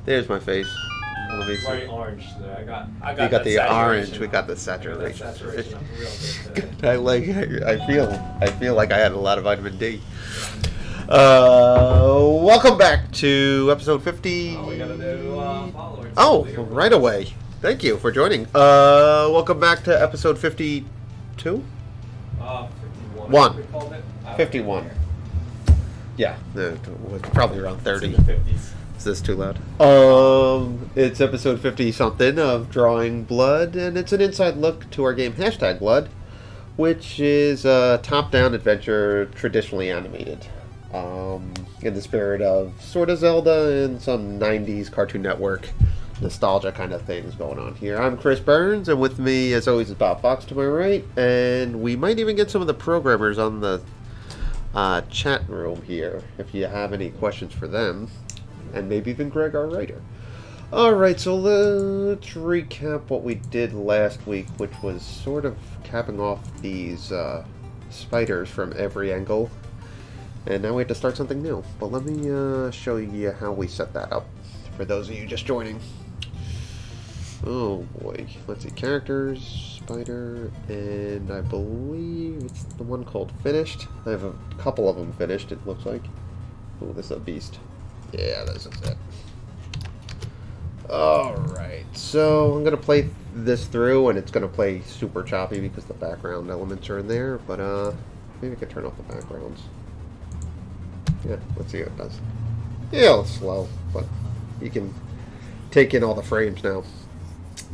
There's my face. Let me see. Very orange today. I got You got the orange. saturation We got the up. I got that saturation. saturation up real good today. I feel like I had a lot of vitamin D. Welcome back to episode 50. Oh, we gotta do followers. Oh, right away. Thank you for joining. Welcome back to episode 52? 51. One. We called it? 51. Yeah, it was probably around 30. It's in the 50s. Is this too loud? It's episode 50 something of Drawing Blood, and it's an inside look to our game #Blood, which is a top-down adventure traditionally animated. In the spirit of sort of Zelda and some 90s Cartoon Network nostalgia kind of things going on here. I'm Chris Burns, and with me, as always, is Bob Fox to my right, and we might even get some of the programmers on the chat room here if you have any questions for them. And maybe even Greg, our writer. Alright, so let's recap what we did last week, which was sort of capping off these spiders from every angle. And now we have to start something new. But let me show you how we set that up for those of you just joining. Oh boy. Let's see. Characters, spider, and I believe it's the one called Finished. I have a couple of them finished, it looks like. Oh, this is a beast. Yeah, this is it. Alright, so I'm going to play this through, and it's going to play super choppy because the background elements are in there, but maybe I could turn off the backgrounds. Yeah, let's see how it does. Yeah, it's slow, but you can take in all the frames now.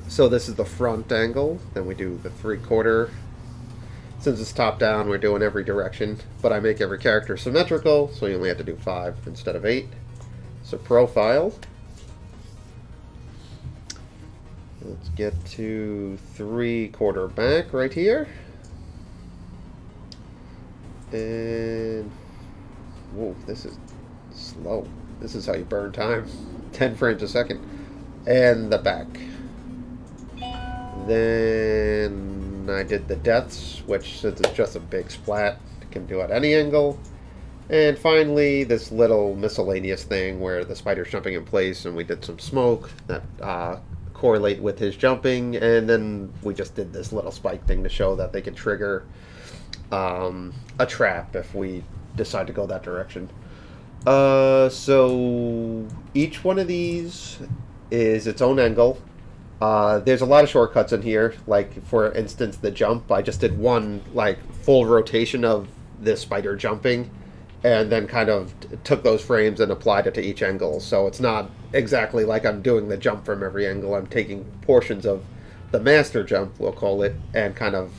So this is the front angle, then we do the 3/4. Since it's top down, we're doing every direction, but I make every character symmetrical, so you only have to do 5 instead of 8. So profile. Let's get to 3/4 back right here. And whoa, this is slow. This is how you burn time. 10 frames a second. And the back. Then I did the deaths, which since it's just a big splat, can do at any angle. And finally, this little miscellaneous thing where the spider's jumping in place, and we did some smoke that correlate with his jumping, and then we just did this little spike thing to show that they could trigger a trap if we decide to go that direction. So each one of these is its own angle. There's a lot of shortcuts in here, like for instance the jump. I just did one like full rotation of this spider jumping, and then kind of took those frames and applied it to each angle. So it's not exactly like I'm doing the jump from every angle. I'm taking portions of the master jump, we'll call it, and kind of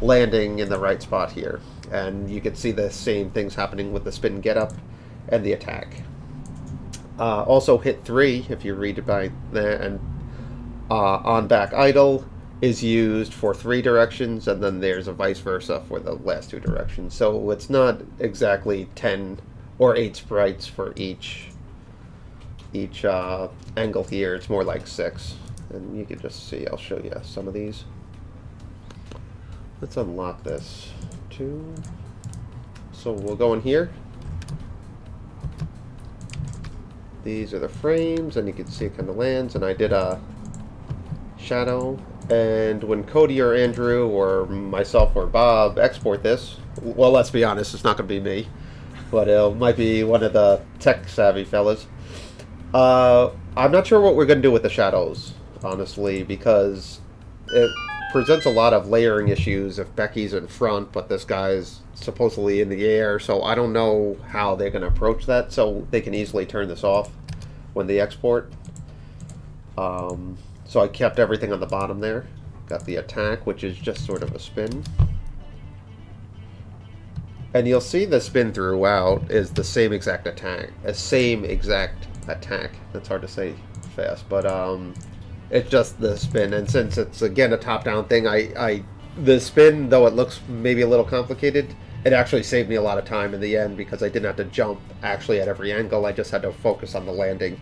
landing in the right spot here. And you can see the same things happening with the spin get up and the attack. Also hit 3, if you read it by there, and on back idle is used for 3 directions, and then there's a vice versa for the last 2 directions. So it's not exactly 10 or 8 sprites for each angle here. It's more like 6. And you can just see, I'll show you some of these. Let's unlock this. 2. So we'll go in here. These are the frames, and you can see it kind of lands, and I did a shadow. And when Cody or Andrew or myself or Bob export this, well, let's be honest, it's not going to be me, but it might be one of the tech-savvy fellas. I'm not sure what we're going to do with the shadows, honestly, because it presents a lot of layering issues if Becky's in front, but this guy's supposedly in the air, so I don't know how they're going to approach that, so they can easily turn this off when they export. So I kept everything on the bottom there. Got the attack, which is just sort of a spin. And you'll see the spin throughout is the same exact attack. That's hard to say fast, but it's just the spin. And since it's again a top-down thing, the spin, though it looks maybe a little complicated, it actually saved me a lot of time in the end because I didn't have to jump actually at every angle. I just had to focus on the landing,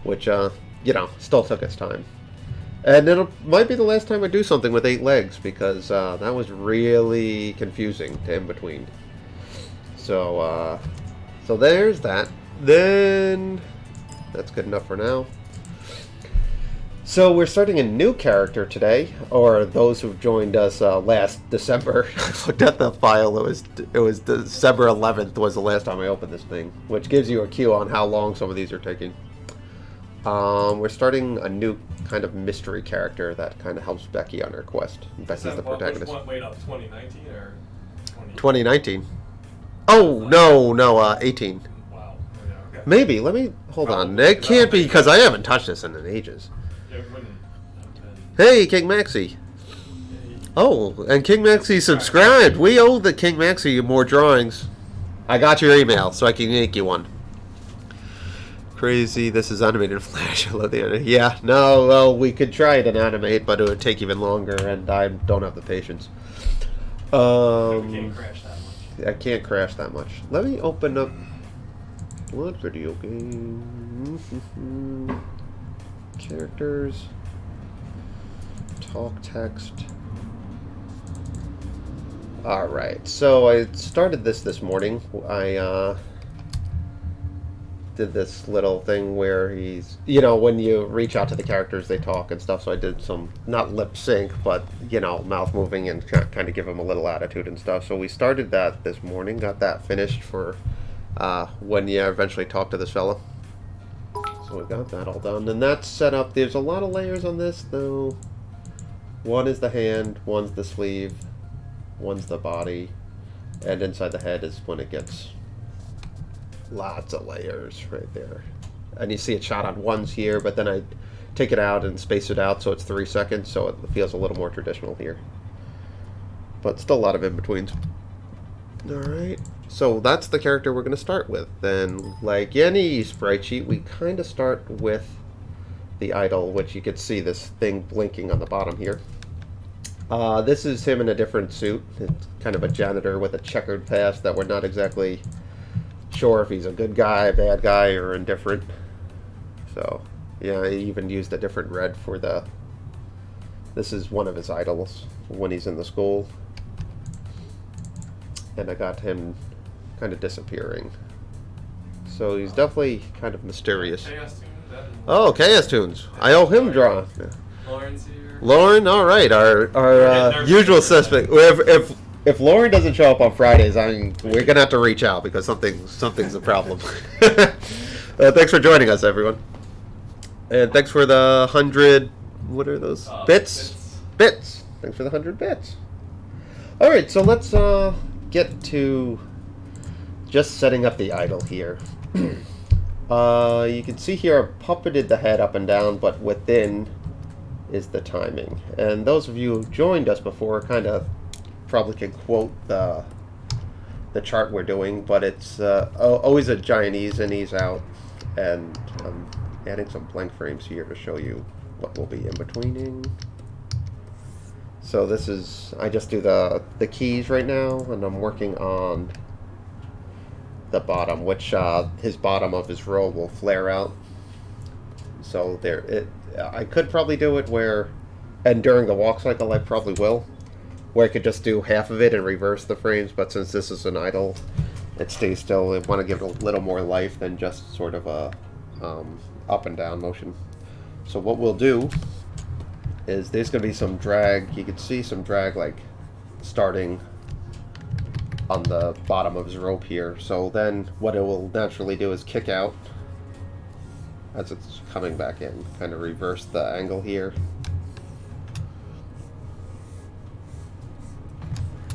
which you know, still took its time. And it might be the last time I do something with 8 legs, because that was really confusing to in between. So there's that. Then that's good enough for now. So we're starting a new character today, or those who've joined us last December. I looked at the file. It was December 11th was the last time I opened this thing, which gives you a cue on how long some of these are taking. We're starting a new kind of mystery character that kind of helps Becky on her quest. Becky's the protagonist. Wait up, 2019 or 2019? Oh no, 18. Wow. Yeah, okay. Maybe. Let me hold on. It can't be because I haven't touched this in ages. Hey, King Maxie. Oh, and King Maxie subscribed. We owe the King Maxie more drawings. I got your email, so I can make you one. Crazy. This is animated Flash. I love the anime. Yeah, no, well, we could try it in Animate, but it would take even longer, and I don't have the patience. Can't crash that much. I can't crash that much. Let me open up. What video game? Characters. Talk text. Alright, so I started this morning. I did this little thing where he's, when you reach out to the characters, they talk and stuff. So I did some, not lip sync, but, mouth moving and kind of give them a little attitude and stuff. So we started that this morning, got that finished for when you eventually talk to this fella. So we got that all done. And that's set up. There's a lot of layers on this, though. One is the hand, one's the sleeve, one's the body, and inside the head is when it gets lots of layers right there. And you see it shot on ones here, but then I take it out and space it out so it's 3 seconds, so it feels a little more traditional here. But still a lot of in-betweens. Alright, so that's the character we're going to start with. Then, like any sprite sheet, we kind of start with the idol, which you can see this thing blinking on the bottom here. This is him in a different suit. It's kind of a janitor with a checkered past that we're not exactly sure if he's a good guy, bad guy, or indifferent. So, yeah, he even used a different red for the... This is one of his idols when he's in the school. And I got him kind of disappearing. So he's definitely kind of mysterious. Oh, Chaos Tunes. I owe him draw. Lauren's here. Lauren, all right. Our usual suspect. If Lauren doesn't show up on Fridays, we're gonna have to reach out because something's a problem. Thanks for joining us, everyone, and thanks for the 100. What are those bits? Bits. Thanks for the 100 bits. All right, so let's get to just setting up the idol here. You can see here I puppeted the head up and down, but within is the timing. And those of you who joined us before kind of probably can quote the chart we're doing, but it's always a giant ease in, ease out. And I'm adding some blank frames here to show you what will be in betweening. So this is, I just do the keys right now, and I'm working on the bottom, which his bottom of his robe will flare out. So there, I could probably do it where, and during the walk cycle I probably will, where I could just do half of it and reverse the frames, but since this is an idle, it stays still. I want to give it a little more life than just sort of a up and down motion. So what we'll do is there's going to be some drag. You can see some drag like starting on the bottom of his rope here. So then what it will naturally do is kick out as it's coming back in. Kind of reverse the angle here.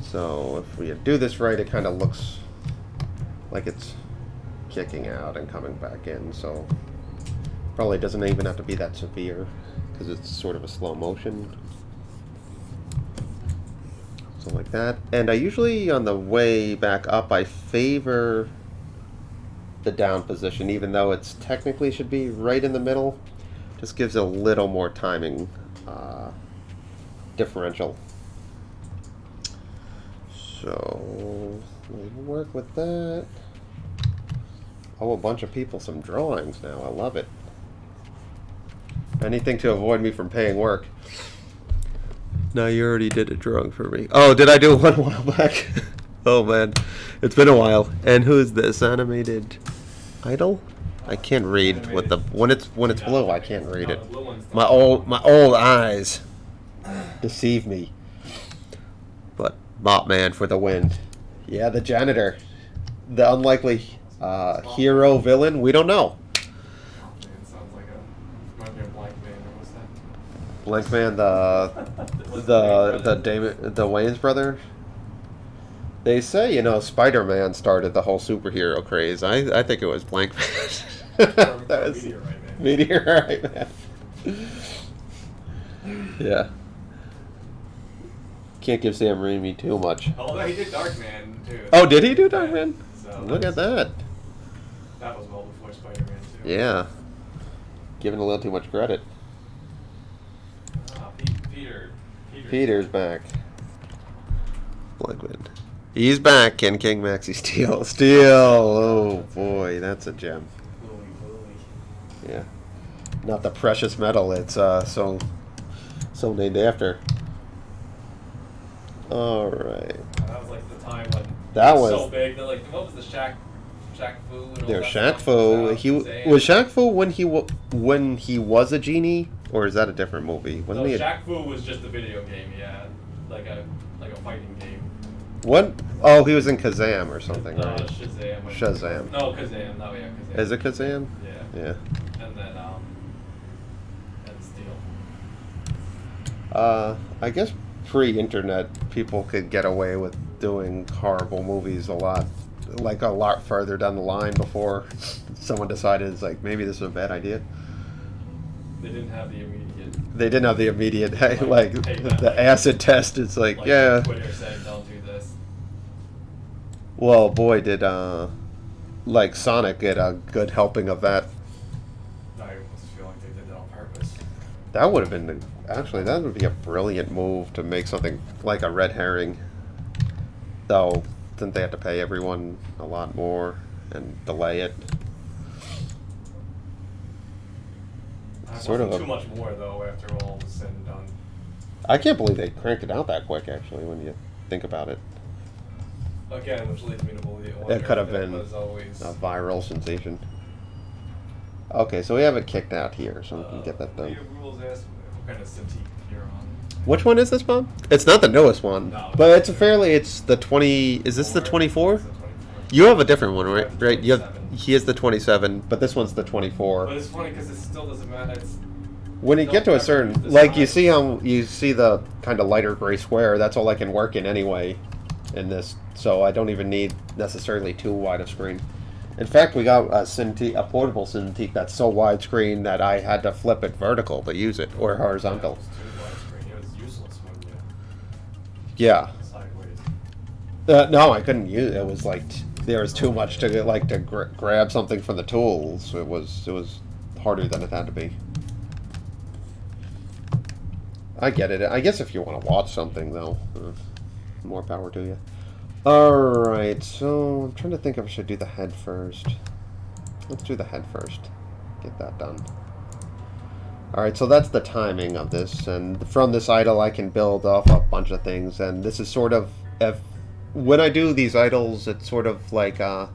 So if we do this right, it kind of looks like it's kicking out and coming back in. So probably doesn't even have to be that severe because it's sort of a slow motion. So like that. And I usually, on the way back up, I favor the down position, even though it's technically should be right in the middle. Just gives it a little more timing differential. So we'll work with that. Oh, a bunch of people, some drawings now. I love it. Anything to avoid me from paying work. No, you already did a drawing for me. Oh, did I do one a while back? Oh man, it's been a while. And who is this animated idol? I can't read with the when it's blue. I can't read it. My old eyes deceive me. But Mop Man for the win. Yeah, the janitor, the unlikely hero villain. We don't know. It sounds like a might be a Blank Man or what's that? Blank Man, the Wayans brother. They say, Spider-Man started the whole superhero craze. I think it was Blank Man. That was Meteorite Man. Meteorite Man. Yeah. Can't give Sam Raimi too much. Although he did Dark Man too. Oh, did he do Dark Man? So Look at that. That was well before Spider-Man too. Yeah. Giving a little too much credit. Peter's back. Blankman. He's back, and King Maxi Steel. Oh boy, that's a gem. Yeah. Not the precious metal it's so named after. Alright. That was like the time when That it was so big. They're like, what was the Shaq Fu? And all There's that Shaq stuff Fu. out? He Zan. was Shaq Fu when he was a genie, or is that a different movie? Wasn't No, he? Shaq Fu was just a video game. Yeah, like a fighting game. What? Oh, he was in Kazam or something, right? Shazam. Shazam. No, Kazam. No, yeah, Kazam. Is it Kazam? Yeah. Yeah. And then and Steel. I guess pre-internet, people could get away with doing horrible movies a lot further down the line before someone decided it's like maybe this is a bad idea. They didn't have the immediate. They didn't have the immediate Hey, the acid test. It's like yeah. Twitter saying don't do this. Well, boy, did Sonic get a good helping of that. I almost feel like they did that on purpose. That would have been that would be a brilliant move to make something like a red herring. Though, didn't they have to pay everyone a lot more and delay it? Sort of too much more though after all was said and done. I can't believe they cranked it out that quick. Actually, when you think about it, Again, which leads me to believe it could have been was always a viral sensation. Okay, so we have it kicked out here, so we can get that done. Rules asked what kind of Cintiq you're on. Which one is this, Bob? It's not the newest one, No. but it's the 20. Is this the 24? It's the 24. You have a different one, right? I have the Right. 27. He is the 27, but this one's the But 24. it's funny because it still doesn't matter. It's When you don't get to a ever certain, use the like you size. see the kind of lighter gray square. That's all I can work in anyway, in this. So I don't even need necessarily too wide of screen. In fact, we got a portable Cintiq that's so widescreen that I had to flip it vertical to use it, or horizontal. It was too widescreen. It was useless when you Yeah. sideways. No, I couldn't use it. It was like there was too much to grab something from the tools. It was harder than it had to be. I get it. I guess if you want to watch something though, more power to you. All right, so I'm trying to think if I should do the head first. Let's do the head first. Get that done. All right, so that's the timing of this, and from this idle I can build off a bunch of things, and this is sort of when I do these idols, it's sort of like the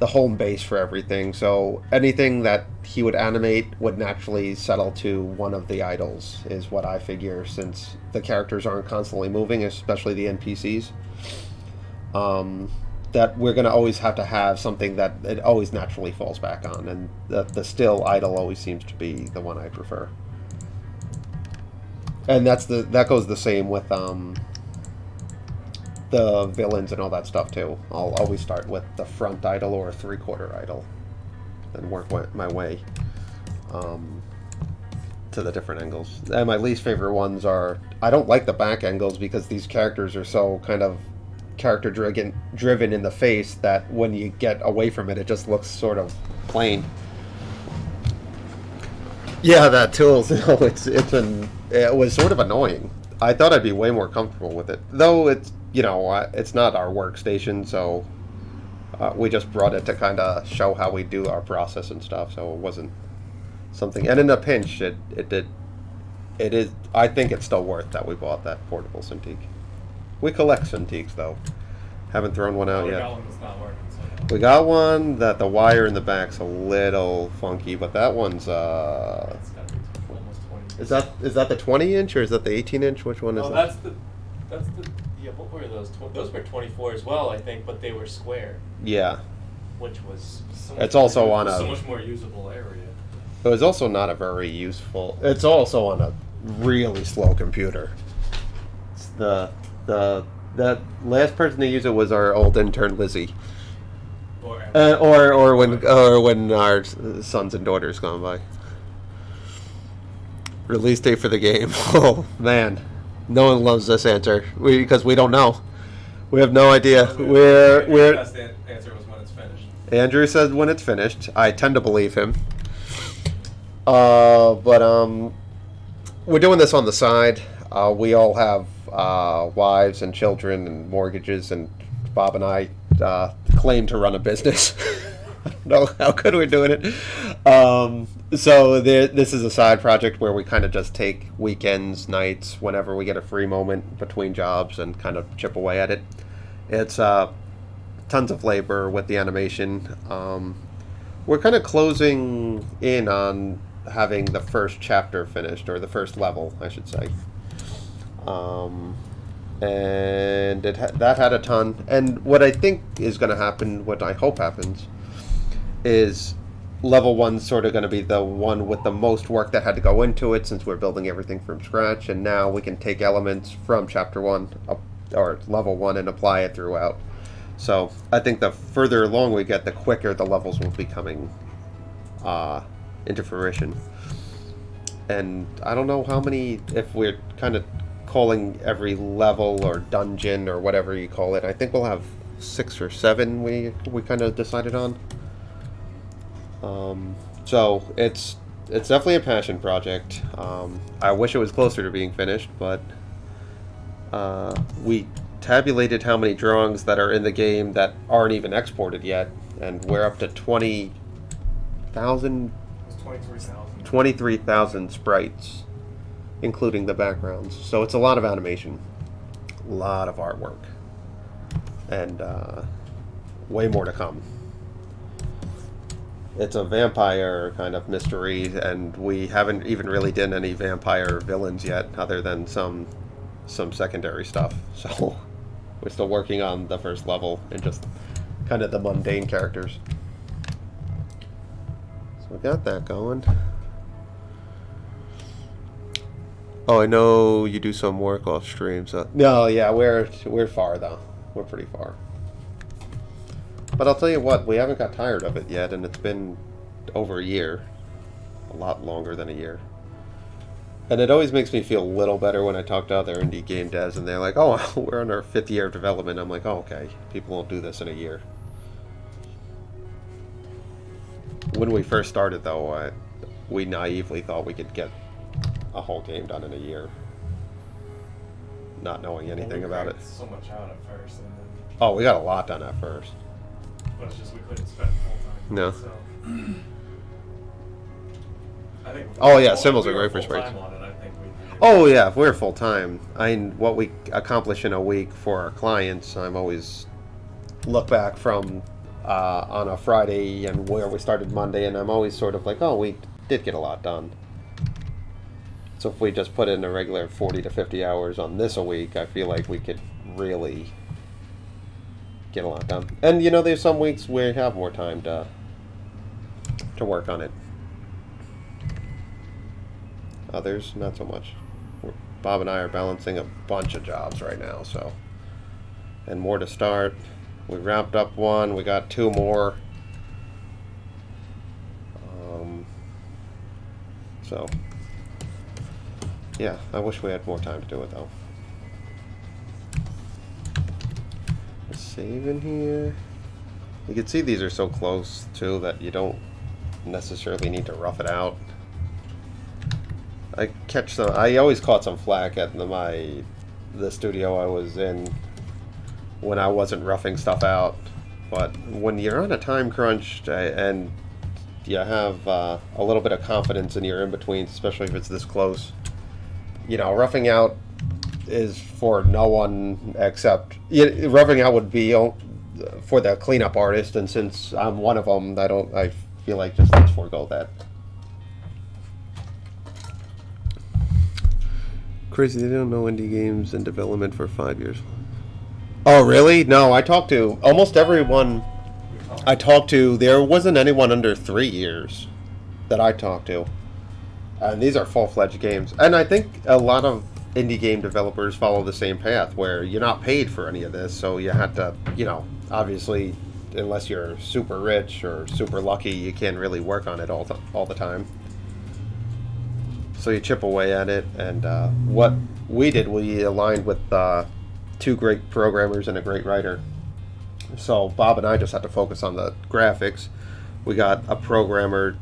home base for everything. So anything that he would animate would naturally settle to one of the idols, is what I figure, since the characters aren't constantly moving, especially the NPCs. That we're going to always have to have something that it always naturally falls back on, and the still idle always seems to be the one I prefer. And that goes the same with the villains and all that stuff too. I'll always start with the front idle or a 3/4 idle, then work my way to the different angles. And my least favorite ones are, I don't like the back angles because these characters are so kind of character driven in the face that when you get away from it, it just looks sort of plain. Yeah, that too. It was sort of annoying. I thought I'd be way more comfortable with it, though. It's not our workstation, so we just brought it to kind of show how we do our process and stuff. So it wasn't something. And in a pinch, it is. I think it's still worth that we bought that portable Cintiq. We collect Cintiqs though. Haven't thrown one out We yet. got one that's not working. So We got one that the wire in the back's a little funky, but that one's it's got to be almost 20. is that the 20-inch or is that the 18-inch? Which one is Oh, that? that's the yeah. What were those? Those were 24 as well, I think, but they were square, Yeah. which was So It's much also more- on a- so much more usable area. It was also not a very useful. It's also on a really slow computer. It's that last person to use it was our old intern Lizzie, or when our sons and daughters gone by. Release date for the game. Oh man, no one loves this answer because we don't know. We have no idea. The We're best answer was when it's finished. Andrew says when it's finished. I tend to believe him. But we're doing this on the side. We all have wives and children and mortgages, and Bob and I claim to run a business. I don't know how good we're doing it. So this is a side project where we kind of just take weekends, nights, whenever we get a free moment between jobs and kind of chip away at it. It's tons of labor with the animation. We're kind of closing in on having the first chapter finished, or the first level, I should say. And that had a ton. And what I think is going to happen, what I hope happens, is level 1's sort of going to be the one with the most work that had to go into it, since we're building everything from scratch. And now we can take elements from chapter 1 or level 1 and apply it throughout. So I think the further along we get, the quicker the levels will be coming into fruition. And I don't know how many, if we're kind of calling every level or dungeon or whatever you call it, I think we'll have 6 or 7 we kind of decided on. So it's definitely a passion project. I wish it was closer to being finished, but we tabulated how many drawings that are in the game that aren't even exported yet, and we're up to 20,000 It's 23,000. 23,000 sprites, including the backgrounds. So it's a lot of animation, a lot of artwork, and way more to come. It's a vampire kind of mystery, and we haven't even really done any vampire villains yet, other than some secondary stuff. So we're still working on the first level and just kind of the mundane characters. So we got that going. Oh, I know you do some work off stream. So no, yeah, we're far though. We're pretty far. But I'll tell you what, we haven't got tired of it yet, and it's been over a year, a lot longer than a year. And it always makes me feel a little better when I talk to other indie game devs, and they're like, "Oh, we're on our 5th year of development." I'm like, "Oh, okay. People won't do this in a year." When we first started, though, we naively thought we could get a whole game done in a year, not knowing anything about it. So much out at first, and then, Oh, we got a lot done at first. but it's just we couldn't spend full time. No. So. I think. Oh, yeah, symbols are great for full-time sprites. on it, I think we'd be- Oh yeah, if we're full time, what we accomplish in a week for our clients, I'm always look back from on a Friday and where we started Monday, and I'm always sort of like, oh, we did get a lot done. So if we just put in a regular 40 to 50 hours on this a week, I feel like we could really get a lot done. And you know, there's some weeks where you have more time to work on it. Others, not so much. Bob and I are balancing a bunch of jobs right now, so. And more to start. We wrapped up one, we got 2 more. So, yeah, I wish we had more time to do it though. Save in here. You can see these are so close too that you don't necessarily need to rough it out. I always caught some flack at the studio I was in when I wasn't roughing stuff out. But when you're on a time crunch and you have a little bit of confidence in your in-betweens, especially if it's this close, you know, roughing out is for no one except roughing out would be for the cleanup artist, and since I'm one of them, I feel like just let's forego that. Crazy, they don't know indie games in development for 5 years. Oh, really? No, I talked to almost everyone I talked to. There wasn't anyone under 3 years that I talked to. And these are full-fledged games. And I think a lot of indie game developers follow the same path, where you're not paid for any of this, so you have to, obviously, unless you're super rich or super lucky, you can't really work on it all the time. So you chip away at it, and what we did, we aligned with 2 great programmers and a great writer. So Bob and I just had to focus on the graphics. We got a programmer,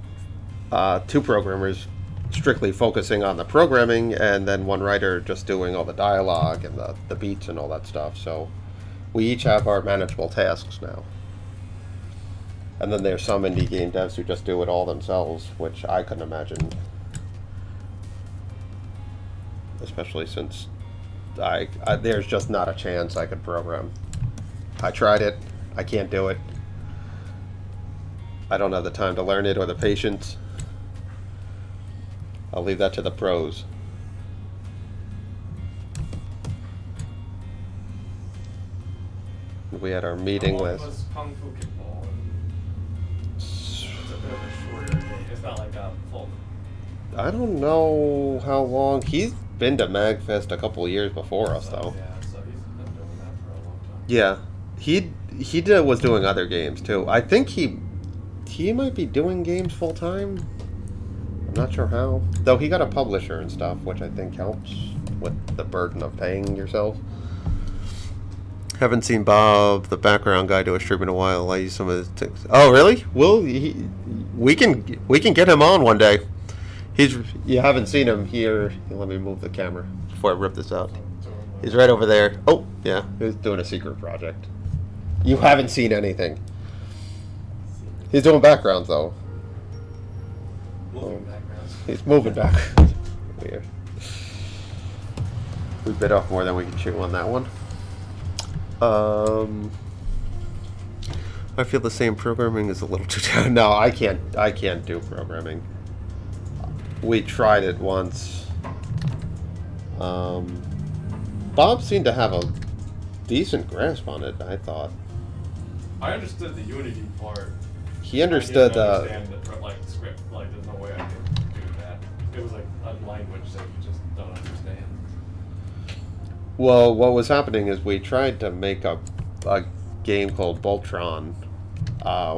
2 programmers strictly focusing on the programming, and then 1 writer just doing all the dialogue and the beats and all that stuff. So we each have our manageable tasks now. And then there's some indie game devs who just do it all themselves, which I couldn't imagine. Especially since there's just not a chance I could program. I tried it. I can't do it. I don't have the time to learn it or the patience. I'll leave that to the pros. We had our meeting How long with... was Kung Fu Kickball? It's a bit of a shorter game. It's not like a full. I don't know how long. He's been to MagFest a couple of years before us, though. Yeah, so he's been doing that for a long time. Yeah, he was doing other games too. I think he might be doing games full time. I'm not sure how. Though he got a publisher and stuff, which I think helps with the burden of paying yourself. Haven't seen Bob, the background guy, do a stream in a while. I use some of his tips. Oh, really? We can get him on one day. You haven't seen him here. Let me move the camera before I rip this out. He's right over there. Oh, yeah. He's doing a secret project. You haven't seen anything. He's doing backgrounds, though. Moving backgrounds. He's moving backgrounds. Weird. We bit off more than we can chew on that one. I feel the same. Programming is a little too down. No, I can't do programming. We tried it once. Bob seemed to have a decent grasp on it, I thought. I understood the Unity part. He understood I didn't understand the like script. Like, there's no way I could do that. It was like a language that you just don't understand. Well, what was happening is we tried to make a game called Voltron,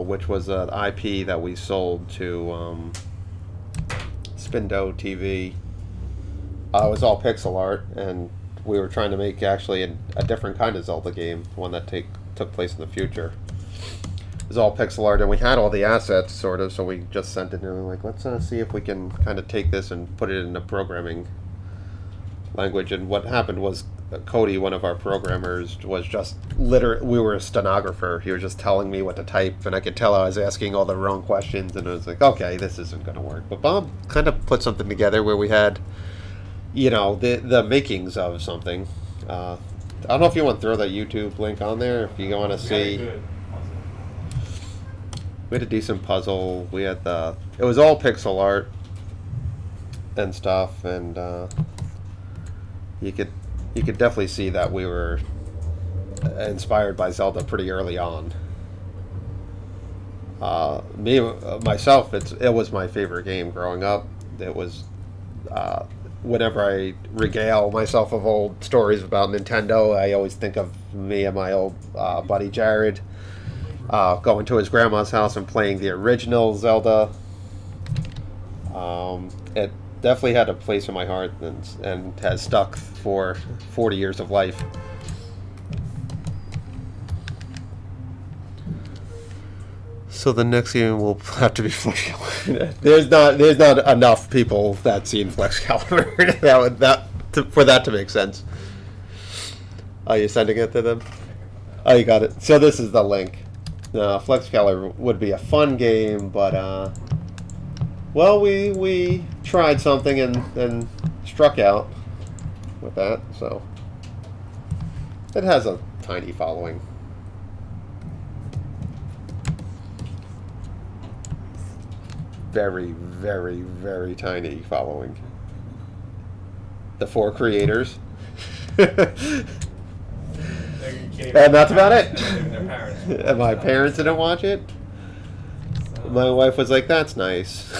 which was an IP that we sold to Spindo TV. It was all pixel art, and we were trying to make actually a different kind of Zelda game, one that took place in the future. It was all pixel art, and we had all the assets, sort of, so we just sent it, and we were like, let's see if we can kind of take this and put it in a programming language. And what happened was Cody, one of our programmers, was just we were a stenographer. He was just telling me what to type, and I could tell I was asking all the wrong questions, and I was like, okay, this isn't going to work. But Bob kind of put something together where we had, the makings of something. I don't know if you want to throw that YouTube link on there, if you want to see. Good. We had a decent puzzle. We had it was all pixel art and stuff, and you could definitely see that we were inspired by Zelda pretty early on. Myself, it was my favorite game growing up. It was whenever I regale myself of old stories about Nintendo, I always think of me and my old buddy Jared going to his grandma's house and playing the original Zelda. It definitely had a place in my heart and has stuck for 40 years of life. So the next game will have to be Flex Caliber. there's not enough people that seen Flex Caliber for that to make sense. Are you sending it to them? Oh, you got it. So this is the link. Flex Caliber would be a fun game, but well, we tried something and struck out with that. So It has a tiny following. Very, very, very tiny following. The 4 creators. And that's about it. And my parents didn't watch it. My wife was like, "That's nice."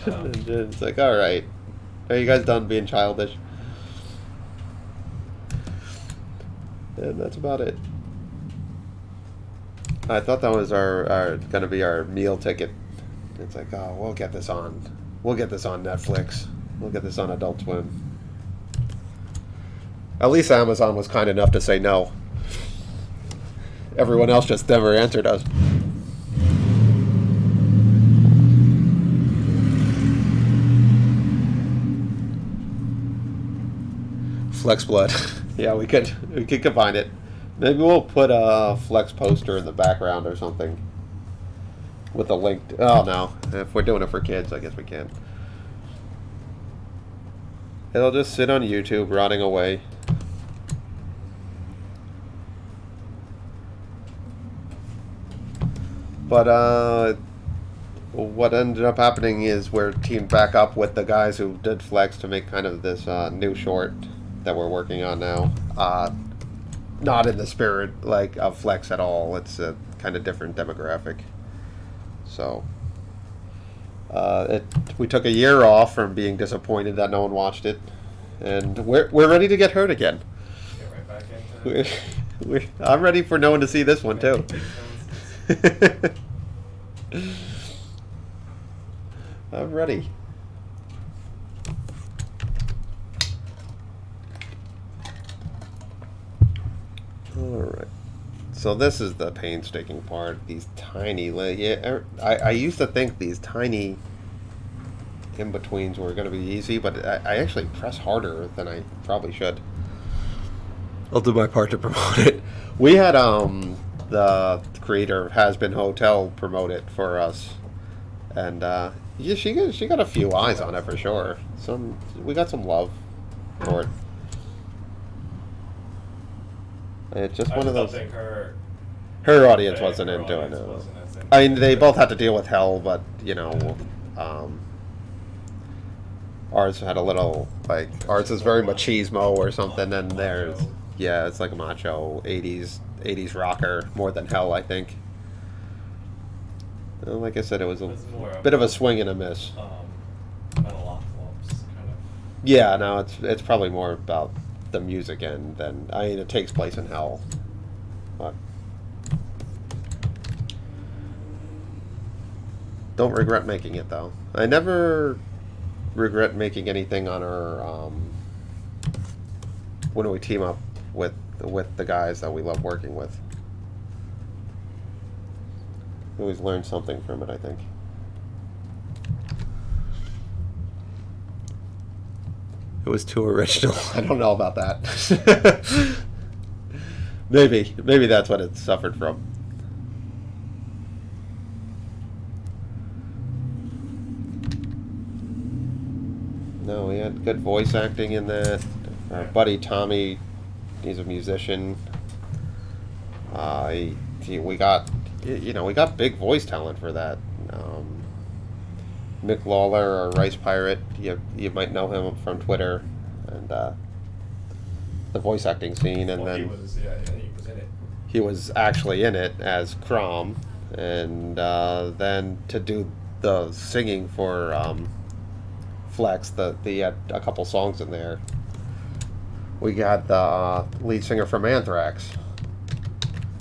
And it's like, "All right, are you guys done being childish?" And that's about it. I thought that was our gonna be our meal ticket. It's like, oh, we'll get this on Netflix. We'll get this on Adult Swim. At least Amazon was kind enough to say no. Everyone else just never answered us. Flex Blood. Yeah, we could combine it. Maybe we'll put a Flex poster in the background or something with a link. Oh no, if we're doing it for kids, I guess we can. It'll just sit on YouTube, rotting away. But what ended up happening is we're teamed back up with the guys who did Flex to make kind of this new short that we're working on now. Not in the spirit like of Flex at all. It's a kind of different demographic. So we took a year off from being disappointed that no one watched it, and we're ready to get hurt again. Get right back into it. I'm ready for no one to see this one too. I'm ready. Alright. So this is the painstaking part. These tiny... I used to think these tiny in-betweens were going to be easy, but I actually press harder than I probably should. I'll do my part to promote it. We had the creator of Has Been Hotel promote it for us, and yeah, she got a few eyes on it for sure. We got some love for it. It's just one of those. Her audience wasn't into it. No. I mean, they both had to deal with hell, but you know, ours had a little like ours is very machismo or something, and theirs, yeah, it's like a macho '80s rocker more than hell, I think. Well, like I said, it was a bit of a swing and a miss. Metalocalypse kind of. Yeah, no, it's probably more about the music end than I mean, it takes place in hell, but don't regret making it though. I never regret making anything on our when we team up with the guys that we love working with. We always learn something from it, I think. It was too original. I don't know about that. Maybe that's what it suffered from. No, we had good voice acting in that. Our buddy Tommy, he's a musician. We got big voice talent for that. Mick Lawler, or Rice Pirate, you might know him from Twitter, and the voice acting scene, and then he was in it. he was actually in it as Crom, and then to do the singing for Flex, he had a couple songs in there. We got the lead singer from Anthrax,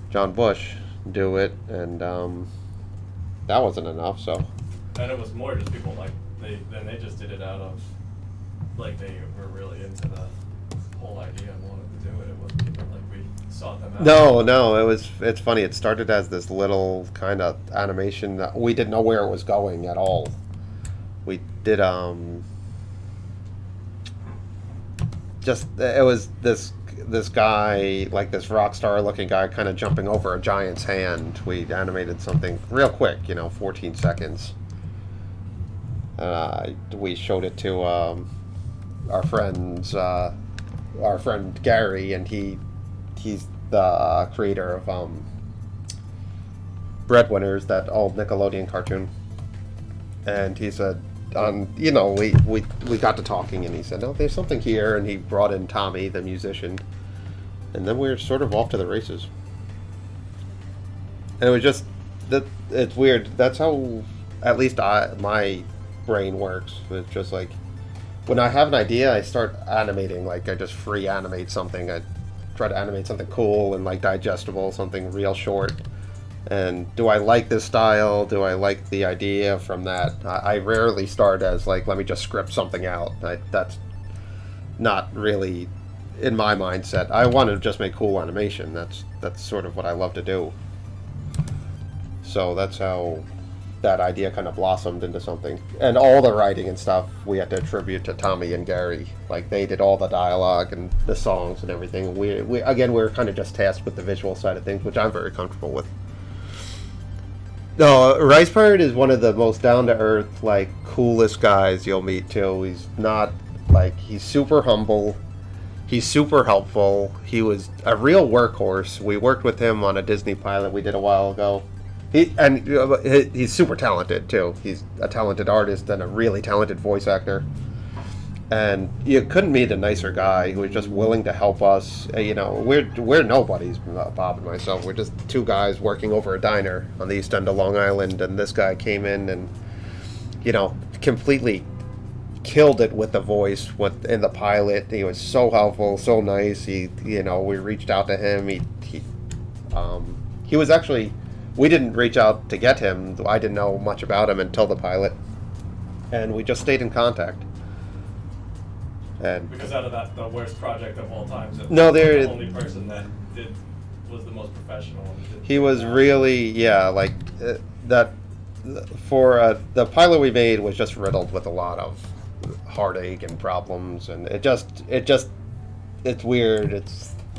John Bush, do it, and that wasn't enough, so. And it was more just people like they just did it out of like they were really into the whole idea and wanted to do it. It wasn't even like we sought them out. No, it's funny. It started as this little kind of animation that we didn't know where it was going at all. We did just it was this guy, like this rock star looking guy, kind of jumping over a giant's hand. We animated something real quick, 14 seconds. We showed it to our friend Gary, and he he's the creator of Breadwinners, that old Nickelodeon cartoon. And he said, we got to talking, and he said, "Oh, there's something here," and he brought in Tommy, the musician, and then we were sort of off to the races. And it was just that it's weird. That's how, at least my brain works. It's just like when I have an idea, I start animating. Like I just free animate something. I try to animate something cool and like digestible, something real short. And do I like this style? Do I like the idea from that? I rarely start as like, let me just script something out. That's not really in my mindset. I want to just make cool animation. That's sort of what I love to do. So that's how that idea kind of blossomed into something. And all the writing and stuff we had to attribute to Tommy and Gary. Like they did all the dialogue and the songs and everything. We were kind of just tasked with the visual side of things, which I'm very comfortable with. No, Rice Pirate is one of the most down-to-earth, like, coolest guys you'll meet, too. He's not, like, he's super humble. He's super helpful. He was a real workhorse. We worked with him on a Disney pilot we did a while ago. He's super talented, too. He's a talented artist and a really talented voice actor. And you couldn't meet a nicer guy who was just willing to help us. We're nobodies, Bob and myself. We're just two guys working over a diner on the east end of Long Island, and this guy came in and, completely killed it with the voice in the pilot. He was so helpful, so nice. We reached out to him. He was actually, we didn't reach out to get him. I didn't know much about him until the pilot, and we just stayed in contact. And because out of that, the worst project of all time, the only person that was the most professional. He was really, that for the pilot we made was just riddled with a lot of heartache and problems, and it's weird.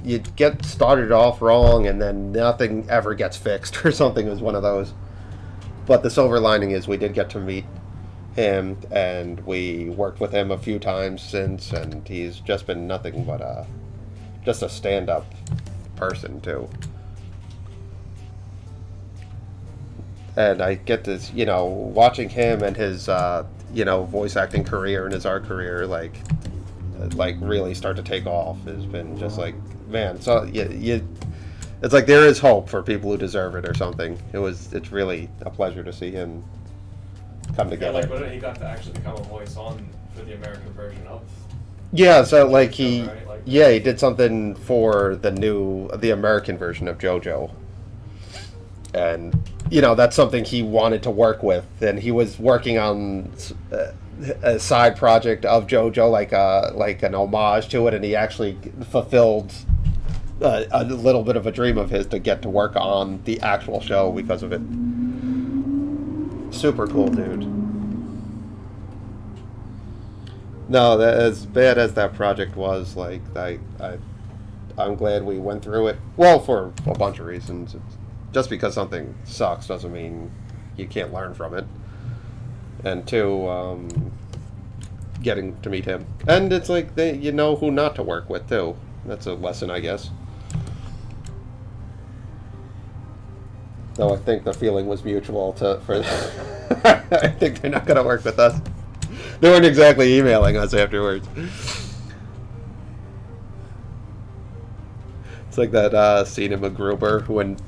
You get started off wrong, and then nothing ever gets fixed or something. It was one of those. But the silver lining is we did get to meet him, and we worked with him a few times since, and he's just been nothing but just a stand-up person too. And I get this, watching him and his voice acting career and his art career like really start to take off has been just like, man. So it's like there is hope for people who deserve it or something. It's really a pleasure to see him come together. Yeah, but he got to actually become a voice for the American version of. Yeah, so like he right? did something for the American version of JoJo, and that's something he wanted to work with, and he was working on a side project of JoJo, like an homage to it, and he actually fulfilled a little bit of a dream of his to get to work on the actual show because of it. Super cool dude. No, as bad as that project was, I'm glad we went through it. Well, for a bunch of reasons. Just because something sucks doesn't mean you can't learn from it. And two, getting to meet him. And it's like, you know who not to work with, too. That's a lesson, I guess. Though I think the feeling was mutual for I think they're not going to work with us. They weren't exactly emailing us afterwards. It's like that scene in MacGruber when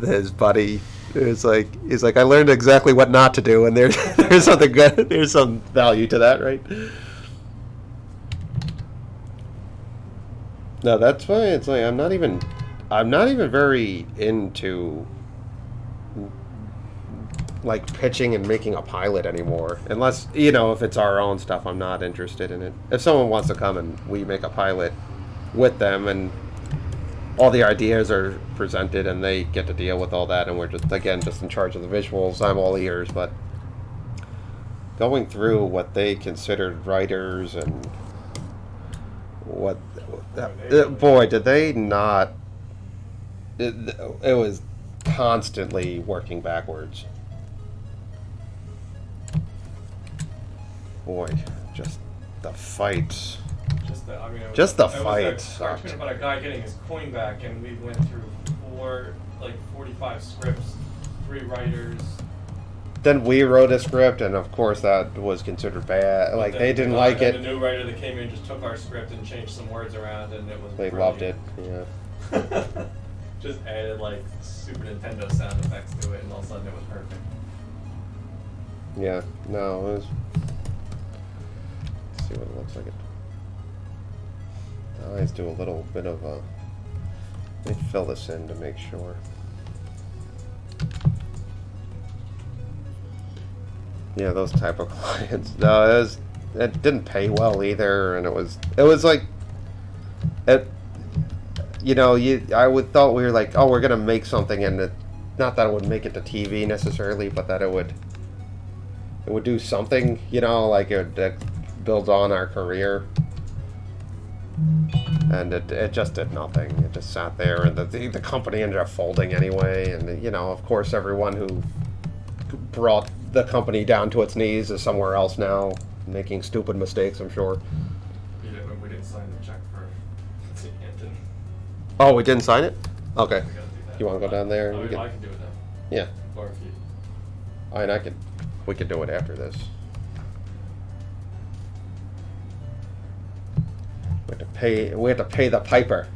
his buddy is like, he's like, I learned exactly what not to do, and there's something good, there's some value to that, right? No, that's why it's like I'm not even very into like pitching and making a pilot anymore, unless if it's our own stuff. I'm not interested in it. If someone wants to come and we make a pilot with them and all the ideas are presented and they get to deal with all that, and we're just in charge of the visuals, I'm all ears. But going through what they considered writers and boy, did they not, it was constantly working backwards. Boy, just the fights. just the, I mean, it was, Just the it fight was a sucked. cartoon about a guy getting his coin back, and we went through 45 scripts, 3 writers. Then we wrote a script, and of course that was considered bad. Like, they didn't like And it. the new writer that came in just took our script and changed some words around, and it was They brilliant. loved it. Yeah. Just added like Super Nintendo sound effects to it, and all of a sudden it was perfect. Yeah. No, it was. Let's see what it looks like. The eyes do a little bit of a. Let me fill this in to make sure. Yeah, those type of clients. No, it didn't pay well either, and it was like, you know, I thought we were like, oh, we're gonna make something, and not that it would make it to TV necessarily, but that it would do something, you know, like it builds on our career, and it just did nothing. It just sat there, and the company ended up folding anyway, and you know, of course, everyone who brought the company down to its knees is somewhere else now, making stupid mistakes, I'm sure. We didn't sign the check for Anton. Oh, we didn't sign it? Okay. We gotta do that. You want to go down there? I We can do it now. Yeah. Or if you. We could do it after this. We have to pay the piper.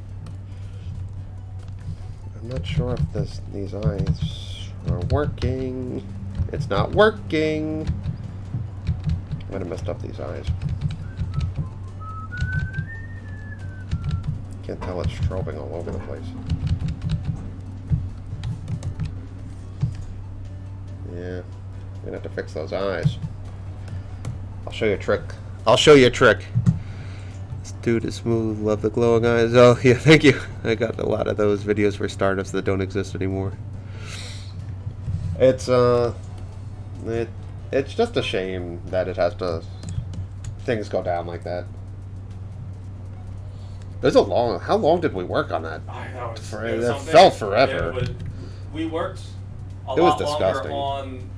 I'm not sure if these eyes are working. It's not working. I might have messed up these eyes. Can't tell, it's strobing all over the place. Yeah, I'm gonna have to fix those eyes. I'll show you a trick. I'll show you a trick. This dude is smooth. Love the glowing eyes. Oh yeah, thank you. I got a lot of those videos for startups that don't exist anymore. It's it's just a shame that it has to things go down like that. There's how long did we work on that? I know. It felt forever. Yeah, we worked a It was lot disgusting. longer on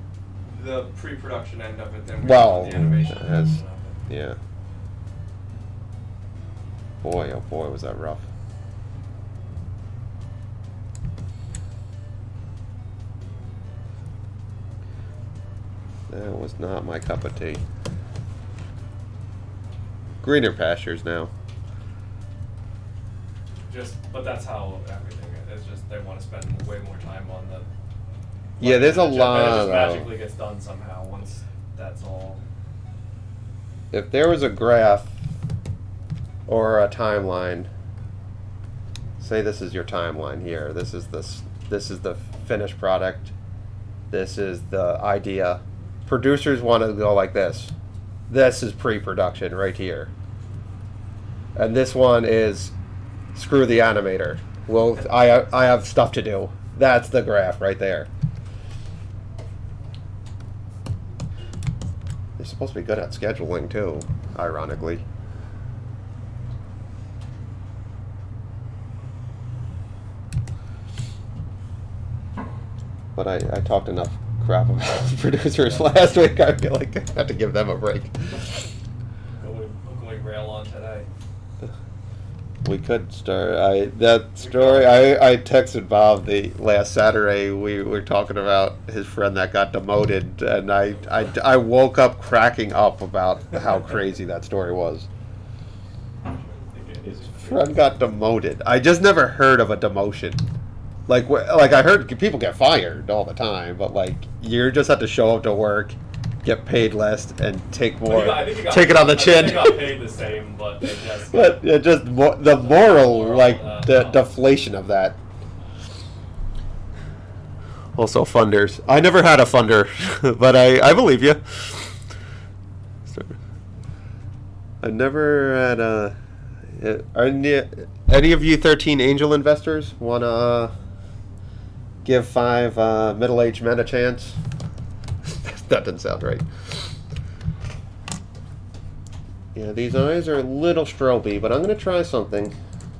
the pre-production end of it than we Well, did on the animation it end has- of it. Yeah. Boy, oh boy, was that rough. That was not my cup of tea. Greener pastures now. But that's how everything is. It's just they want to spend way more time on the. Yeah, there's a and it lot just of. magically gets done somehow once that's all. If there was a graph or a timeline, say this is your timeline here. This is the finished product. This is the idea. Producers want to go like this. This is pre-production right here. And this one is screw the animator. Well, I have stuff to do. That's the graph right there. They're supposed to be good at scheduling too, ironically. But I talked enough crap about producers last week. I feel like I have to give them a break. Who can we rail on today? We could start. I texted Bob the last Saturday. We were talking about his friend that got demoted, and I woke up cracking up about how crazy that story was. His friend got demoted. I just never heard of a demotion. Like I heard people get fired all the time, but like you just have to show up to work, get paid less, and take more. Take it on the chin. They got paid the same, but they just. But the moral, like the deflation of that. Also, funders. I never had a funder, but I believe you. I never had a. Are any of you 13 angel investors want to give 5 middle-aged men a chance? That didn't sound right. Yeah, these eyes are a little stroby, but I'm going to try something.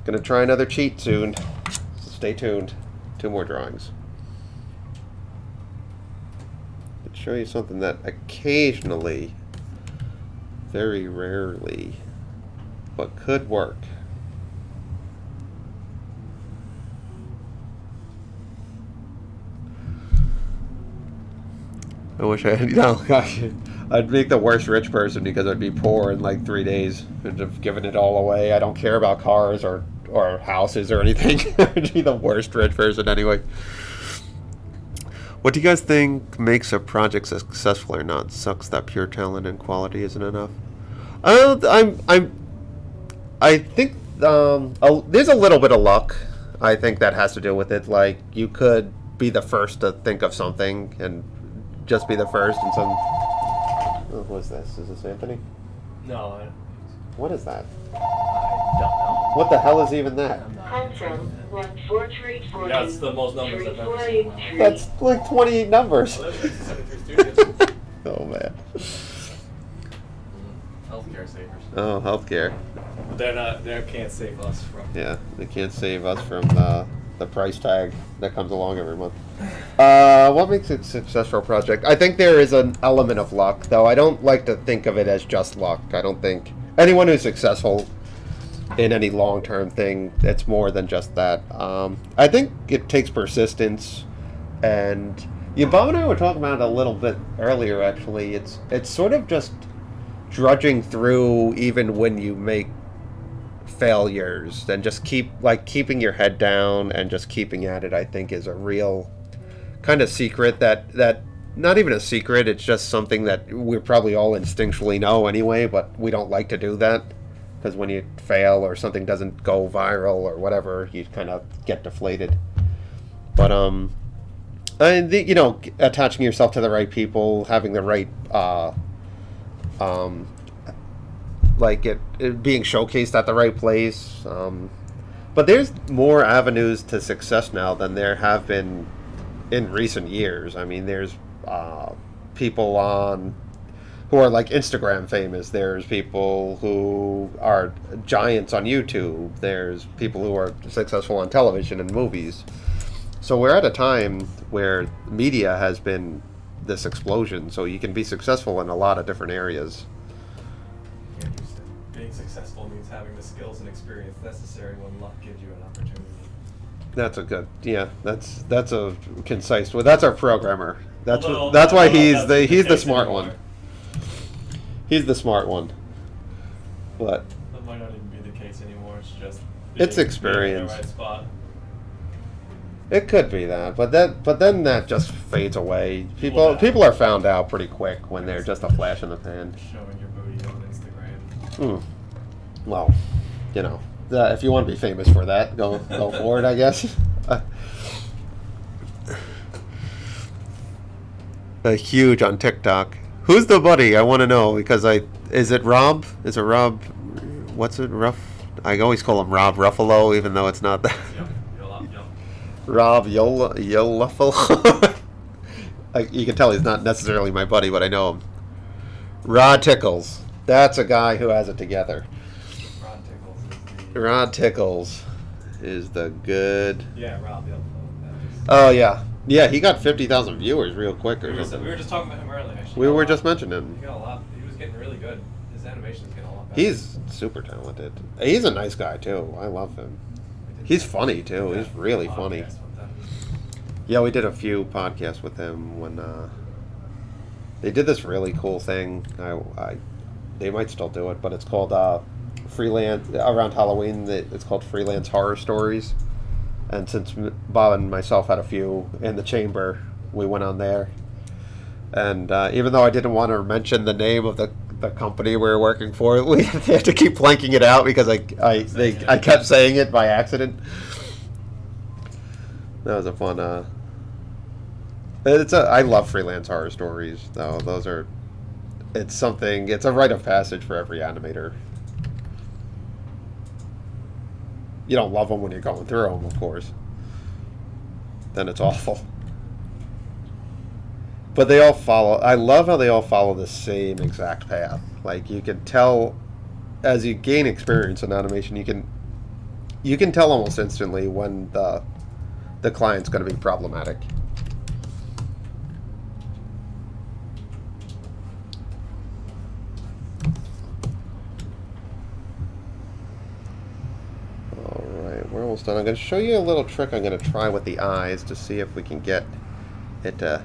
Going to try another cheat soon. So stay tuned. 2 more drawings. I'll show you something that occasionally, very rarely, but could work. I wish I had, gosh, I'd make the worst rich person because I'd be poor in like 3 days and have given it all away. I don't care about cars or houses or anything. I'd be the worst rich person anyway. What do you guys think makes a project successful or not? Sucks that pure talent and quality isn't enough. I think there's a little bit of luck. I think that has to do with it. Like you could be the first to think of something and just be the first, and some. Oh, what's this? Is this Anthony? No, What is that? I don't know. What the hell is even that? I'm not. That's the most numbers I've ever seen in my life. That's like 28 numbers. Oh, that's 73 studios. Oh man. Healthcare savers. Oh, healthcare. They're not. They can't save us from. Yeah, they can't save us from the price tag that comes along every month. What makes it a successful project? I think there is an element of luck, though I don't like to think of it as just luck. I don't think anyone who's successful in any long-term thing, it's more than just that. I think it takes persistence, and Bob and I were talking about it a little bit earlier. Actually, it's sort of just drudging through, even when you make failures, and just keeping your head down and just keeping at it. I think is a real kind of secret that not even a secret. It's just something that we probably all instinctually know anyway, but we don't like to do that. Because when you fail or something doesn't go viral or whatever, you kind of get deflated. But attaching yourself to the right people, having the right, it being showcased at the right place. But there's more avenues to success now than there have been in recent years. I mean, there's people who are like Instagram famous. There's people who are giants on YouTube. There's people who are successful on television and movies. So we're at a time where media has been this explosion. So you can be successful in a lot of different areas. Yeah, you said being successful means having the skills and experience necessary when luck gives you an opportunity. That's a good, that's a concise. Well, that's our programmer. That's Although, why I don't know he's if that's the case smart anymore. one. He's the smart one. But That might not even be the case anymore. It's just It's being experience. in the right spot. it could be that, but then that just fades away. Well, People are found out pretty quick when they're just a flash in the pan. Showing your booty on Instagram. Well, if you want to be famous for that, go for it, I guess. Huge on TikTok. Who's the buddy? I want to know because is it Rob? Is it Rob? What's it? I always call him Rob Ruffalo, even though it's not that. Yep. Yep. Rob Yolafalo. You can tell he's not necessarily my buddy, but I know him. Rod Tickles. That's a guy who has it together. Rod Tickles is the good. Yeah, Rob. Yep. Oh yeah, he got 50,000 viewers real quick or We something. were just talking about him earlier. Actually. We were just mentioning him. He got a lot. He was getting really good. His animation's getting a lot better. He's super talented. He's a nice guy too. I love him. He's funny too. He's really funny. Podcast with them. Yeah, we did a few podcasts with him when they did this really cool thing. They might still do it, but it's called freelance around Halloween. It's called Freelance Horror Stories. And since Bob and myself had a few in the chamber, we went on there. And even though I didn't want to mention the name of the company we were working for, we had to keep blanking it out because I kept saying it by accident. That was a fun. I love Freelance Horror Stories though. It's a rite of passage for every animator. You don't love them when you're going through them, of course. Then it's awful. But they all follow. I love how they all follow the same exact path. Like you can tell, as you gain experience in animation, you can tell almost instantly when the client's going to be problematic. almost done. I'm going to show you a little trick I'm going to try with the eyes to see if we can get it to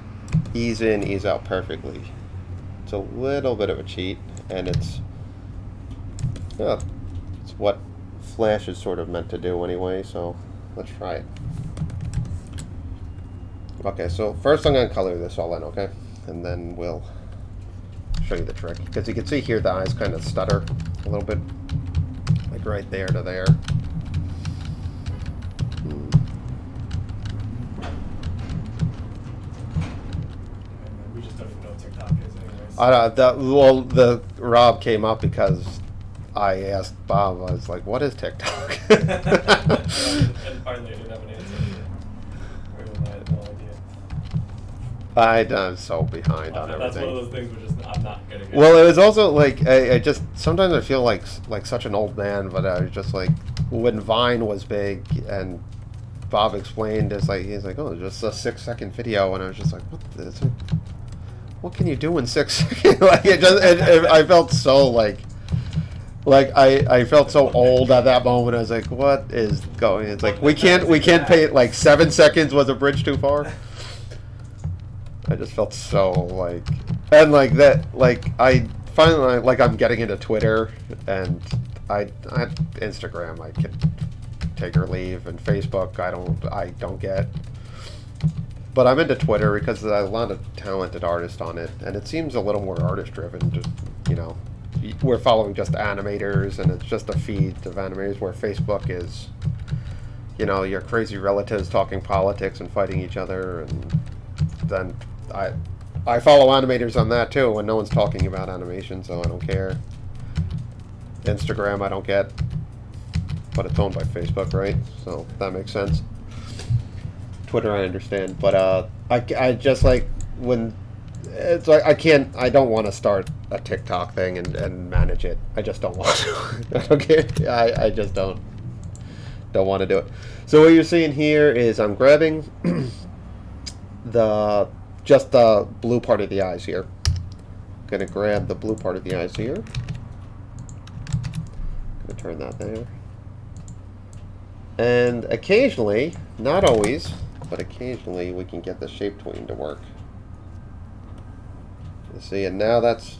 ease in, ease out perfectly. It's a little bit of a cheat, and it's what Flash is sort of meant to do anyway, so let's try it. Okay, so first I'm going to color this all in, okay? And then we'll show you the trick. Because you can see here the eyes kind of stutter a little bit. Like right there to there. We just don't even know what TikTok is anyways. Well, the Rob came up because I asked Bob, I was like, what is TikTok? And finally I didn't have an answer. I had no idea. I'm so behind on That's everything. one of those things where just I'm not gonna get. Well, it was also like I just sometimes I feel like such an old man, but I was just like when Vine was big and Bob explained he's like, oh, just a 6-second video, and I was just like, what can you do in 6 seconds? Like I felt so like I felt so old at that moment. I was like, what is going? It's like we can't pay like 7 seconds was a bridge too far. I just felt so like, and like that, like I finally like I'm getting into Twitter, and I Instagram I can take or leave, and Facebook I don't get, but I'm into Twitter because there's a lot of talented artists on it, and it seems a little more artist driven. Just we're following just animators, and it's just a feed of animators, where Facebook is, your crazy relatives talking politics and fighting each other, and then I follow animators on that too, and no one's talking about animation, so I don't care. Instagram I don't get, but it's owned by Facebook, right? So that makes sense. Twitter I understand, but I just like when it's like I don't want to start a TikTok thing and manage it. I just don't want to. I don't care. I just don't want to do it. So what you're seeing here is I'm grabbing just the blue part of the eyes here. Gonna grab the blue part of the eyes here. Gonna turn that there. And occasionally, not always, but occasionally we can get the shape tween to work. You see, and now that's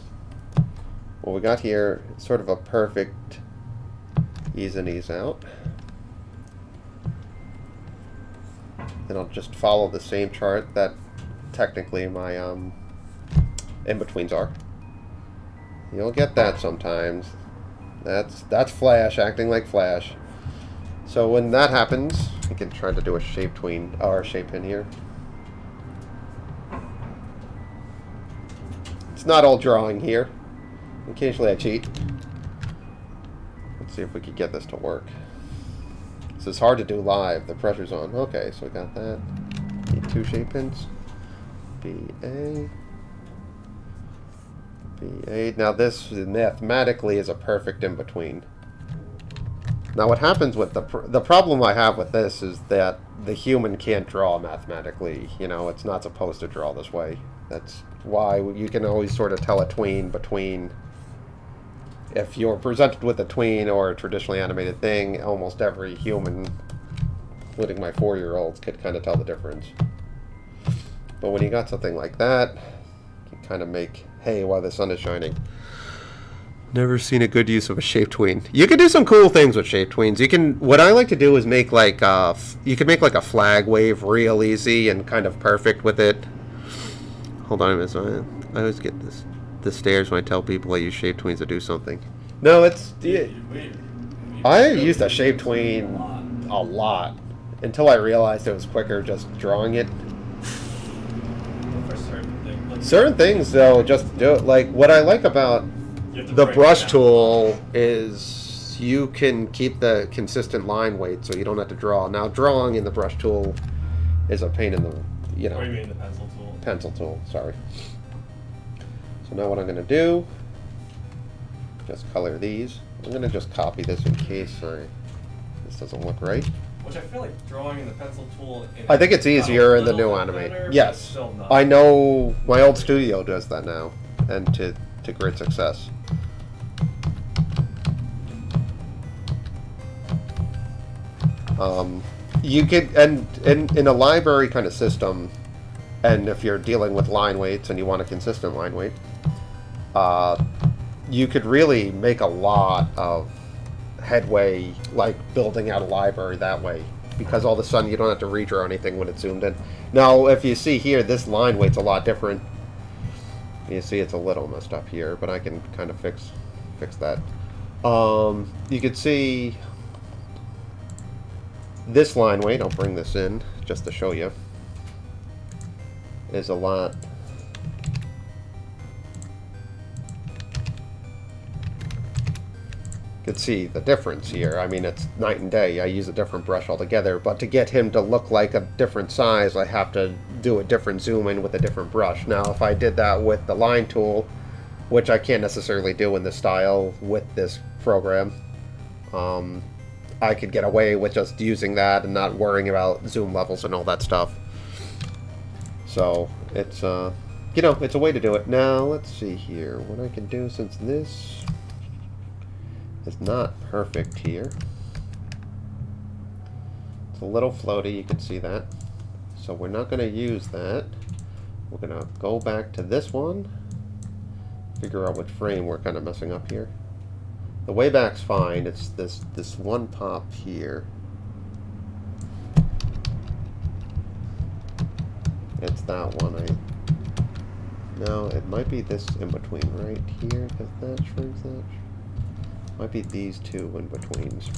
what we got here. It's sort of a perfect ease in, ease out. And I'll just follow the same chart that technically my in-betweens are. You'll get that sometimes. That's Flash acting like Flash. So when that happens, you can try to do a shape tween or shape in here. It's not all drawing here. Occasionally I cheat. Let's see if we could get this to work. This is hard to do live. The pressure's on. Okay, so we got that. Need 2 shape pins. BA. BA. Now this mathematically is a perfect in-between. Now what happens with the problem I have with this is that the human can't draw mathematically. It's not supposed to draw this way. That's why you can always sort of tell a tween between. If you're presented with a tween or a traditionally animated thing, almost every human, including my 4-year-olds, could kind of tell the difference. But when you got something like that, you can kind of make hay while the sun is shining. Never seen a good use of a shape tween. You can do some cool things with shape tweens. What I like to do is make like you can make like a flag wave real easy and kind of perfect with it. Hold on a minute. I always get the stares when I tell people I use shape tweens to do something. No, it's I used a shape tween a lot until I realized it was quicker just drawing it. For Certain things though, just do it. Like what I like about the brush tool is you can keep the consistent line weight, so you don't have to draw. Now, drawing in the brush tool is a pain in the, What do you mean the pencil tool? Pencil tool, sorry. So now what I'm going to do, just color these. I'm going to just copy this in case this doesn't look right. Which I feel like drawing in the pencil tool. I think it's easier in the new Animate. Yes, I know my old studio does that now, and to great success. You could, and in a library kind of system, and if you're dealing with line weights and you want a consistent line weight, you could really make a lot of headway, like building out a library that way, because all of a sudden you don't have to redraw anything when it's zoomed in. Now, if you see here, this line weight's a lot different. You see it's a little messed up here, but I can kind of fix that. You could see this line weight, I'll bring this in just to show you, is a lot. You can see the difference here. I mean, it's night and day. I use a different brush altogether, but to get him to look like a different size, I have to do a different zoom in with a different brush. Now, if I did that with the line tool, which I can't necessarily do in this style with this program, I could get away with just using that and not worrying about zoom levels and all that stuff. So it's you know, it's a way to do it. Now let's see here what I can do, since this is not perfect here. It's a little floaty, you can see that. So we're not going to use that. We're going to go back to this one, figure out which frame we're kind of messing up here. The way back's fine. It's this one pop here. It's that one. No, it might be this in between right here, because that shrinks that. Might be these two in betweens.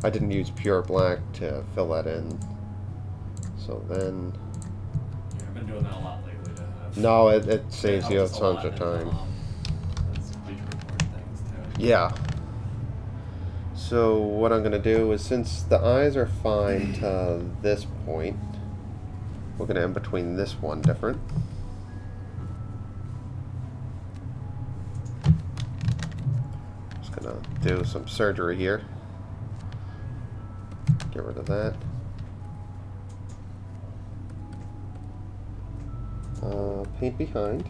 I didn't use pure black to fill that in. So then... Yeah, I've been doing that a lot lately to have... No, it saves you tons of time. Yeah. So what I'm going to do is, since the eyes are fine to this point, we're going to in between this one different. Just going to do some surgery here. Get rid of that. Paint behind.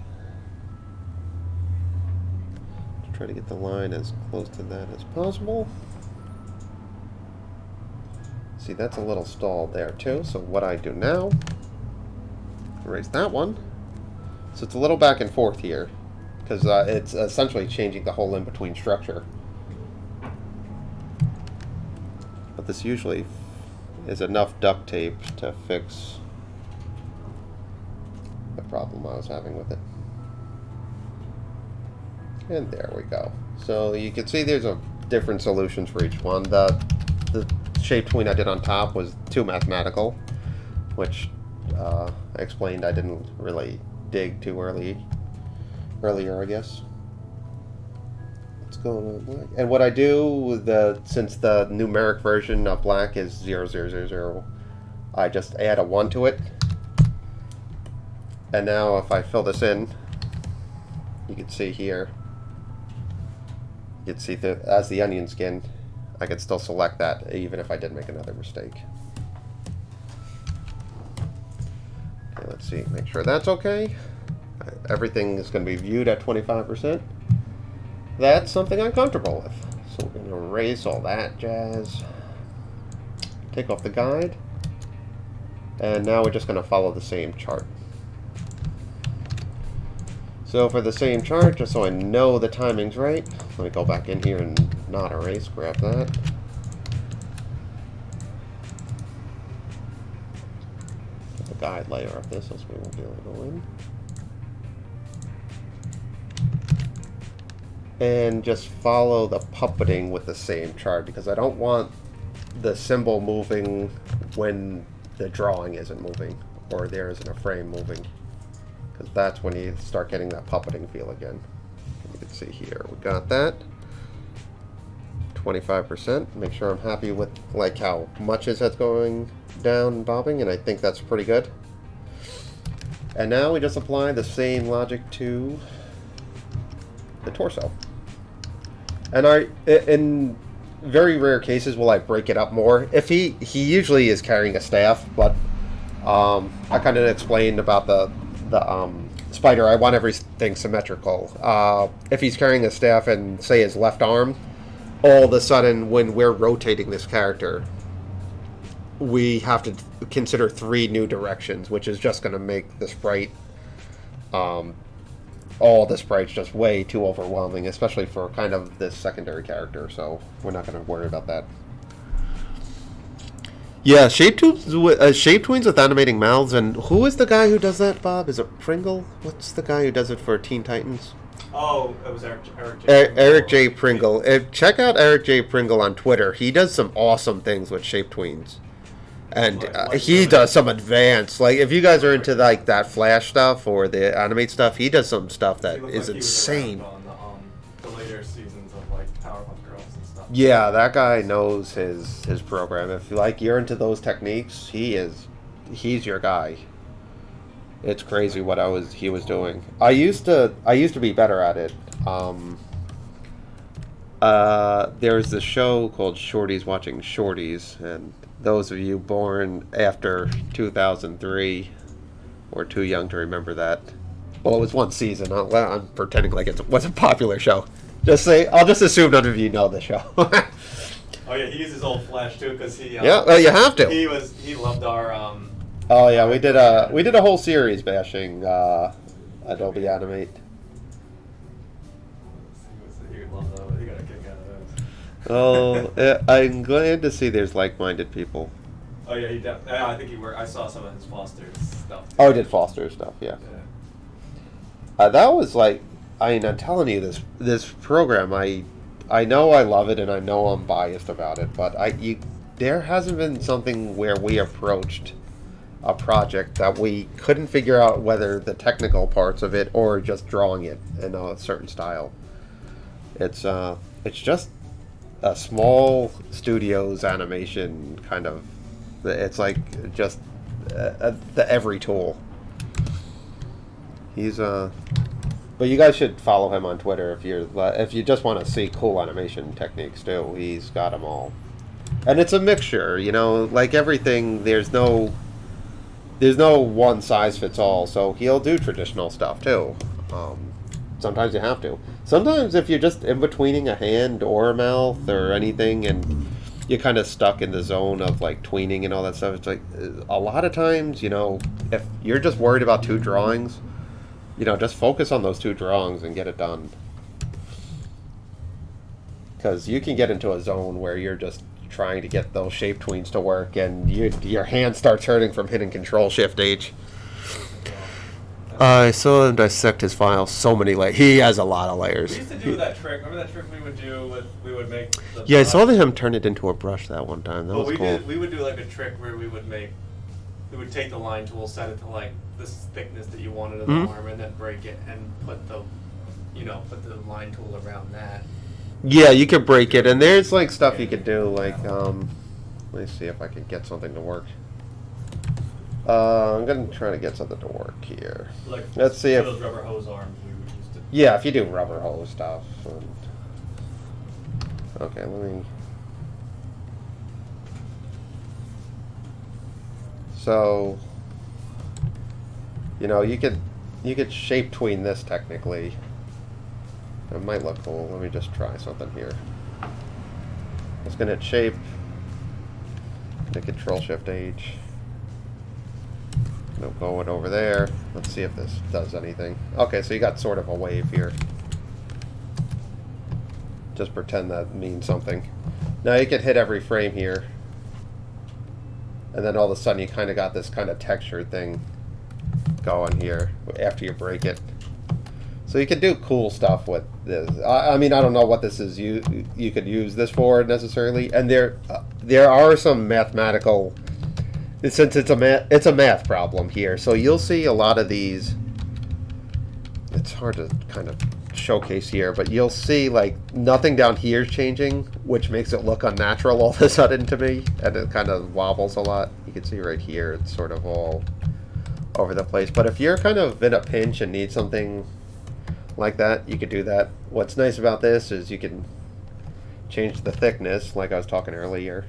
Try to get the line as close to that as possible. See, that's a little stalled there too, so what I do now, erase that one. So it's a little back and forth here, because it's essentially changing the whole in-between structure. But this usually is enough duct tape to fix the problem I was having with it. And there we go. So you can see there's different solutions for each one. The shape tween I did on top was too mathematical, which I explained I didn't really dig too earlier, I guess. Let's go on black. And what I do with since the numeric version of black is 0000, I just add a 1 to it. And now if I fill this in, you can see here, you can see that as the onion skin, I could still select that even if I did make another mistake. Okay, let's see, make sure that's okay. Everything is going to be viewed at 25%. That's something I'm comfortable with. So we're going to erase all that jazz. Take off the guide. And now we're just going to follow the same chart. So for the same chart, just so I know the timing's right, let me go back in here and not erase, grab that. Get the guide layer of this, else we won't be able to go in. And just follow the puppeting with the same chart, because I don't want the symbol moving when the drawing isn't moving, or there isn't a frame moving. Because that's when you start getting that puppeting feel again. You can see here, we got that. 25%. Make sure I'm happy with like how much his head's going down and bobbing, and I think that's pretty good. And now we just apply the same logic to the torso. And in very rare cases will I break it up more. If he usually is carrying a staff, but I kind of explained about the Spider, I want everything symmetrical. If he's carrying a staff and, say, his left arm, all of a sudden, when we're rotating this character, we have to consider 3 new directions, which is just going to make the sprite, all the sprites just way too overwhelming, especially for kind of this secondary character, so we're not going to worry about that. Yeah, shape twins with animating mouths, and who is the guy who does that, Bob? Is it Pringle? What's the guy who does it for Teen Titans? Oh, it was Eric J. Eric J. Pringle. Check out Eric J. Pringle on Twitter. He does some awesome things with shape tweens. And he does some advanced, like, if you guys are into like that Flash stuff or the Animate stuff, he does some stuff that is insane. On the later seasons of like Powerpuff Girls and stuff. Yeah, that guy knows his program. If like you're into those techniques, he's your guy. It's crazy what he was doing. I used to be better at it. There's this show called Shorties Watching Shorties, and those of you born after 2003 or too young to remember that. Well, it was one season. I'm pretending like it was a popular show. I'll just assume none of you know the show. Oh yeah, he uses old Flash too because he. Yeah, well, you have to. He loved our. Oh yeah, we did a whole series bashing Adobe Animate. He loved those. He got a kick out of those. Oh, I'm glad to see there's like-minded people. Oh yeah, he definitely. I think he worked. I saw some of his Foster's stuff. Oh, he did Foster's stuff, yeah. That was like, I mean, I'm telling you, this program, I know I love it and I know I'm biased about it, but there hasn't been something where we approached a project that we couldn't figure out whether the technical parts of it or just drawing it in a certain style. It's just a small studio's animation kind of. It's like just the every tool. He's but you guys should follow him on Twitter if you just want to see cool animation techniques too. He's got them all, and it's a mixture. Like everything. There's no one size fits all. So he'll do traditional stuff too. Sometimes you have to. Sometimes if you're just in betweening a hand or a mouth or anything, and you're kind of stuck in the zone of like tweening and all that stuff, it's like a lot of times, if you're just worried about 2 drawings, just focus on those 2 drawings and get it done. Because you can get into a zone where you're just trying to get those shape tweens to work, and your hand starts hurting from hitting Control-Shift-H. I saw him dissect his files so many layers. He has a lot of layers. We used to do that trick. Remember that trick we would do? We would make. Yeah, I saw him turn it into a brush that one time. That was cool. We would do like a trick where we would take the line tool, set it to like this thickness that you wanted of the arm, and then break it and put the line tool around that. Yeah, you could break it, and there's like stuff you could do. Like, let me see if I can get something to work. I'm gonna try to get something to work here. Like, let's see if those rubber hose arms we would use to. Yeah, if you do rubber hose stuff. Okay, let me. So, you could shape tween this technically. It might look cool. Let me just try something here. It's gonna hit shape. The Control-Shift-H. No, going over there. Let's see if this does anything. Okay, so you got sort of a wave here. Just pretend that means something. Now you can hit every frame here. And then all of a sudden you kind of got this kind of textured thing going here after you break it. So you can do cool stuff with this. I mean, I don't know what this is you could use this for necessarily. And there are some mathematical, since it's a math problem here. So you'll see a lot of these. It's hard to kind of showcase here, but you'll see like nothing down here is changing, which makes it look unnatural all of a sudden to me, and it kind of wobbles a lot. You can see right here it's sort of all over the place. But if you're kind of in a pinch and need something like that, you could do that. What's nice about this is you can change the thickness, like I was talking earlier.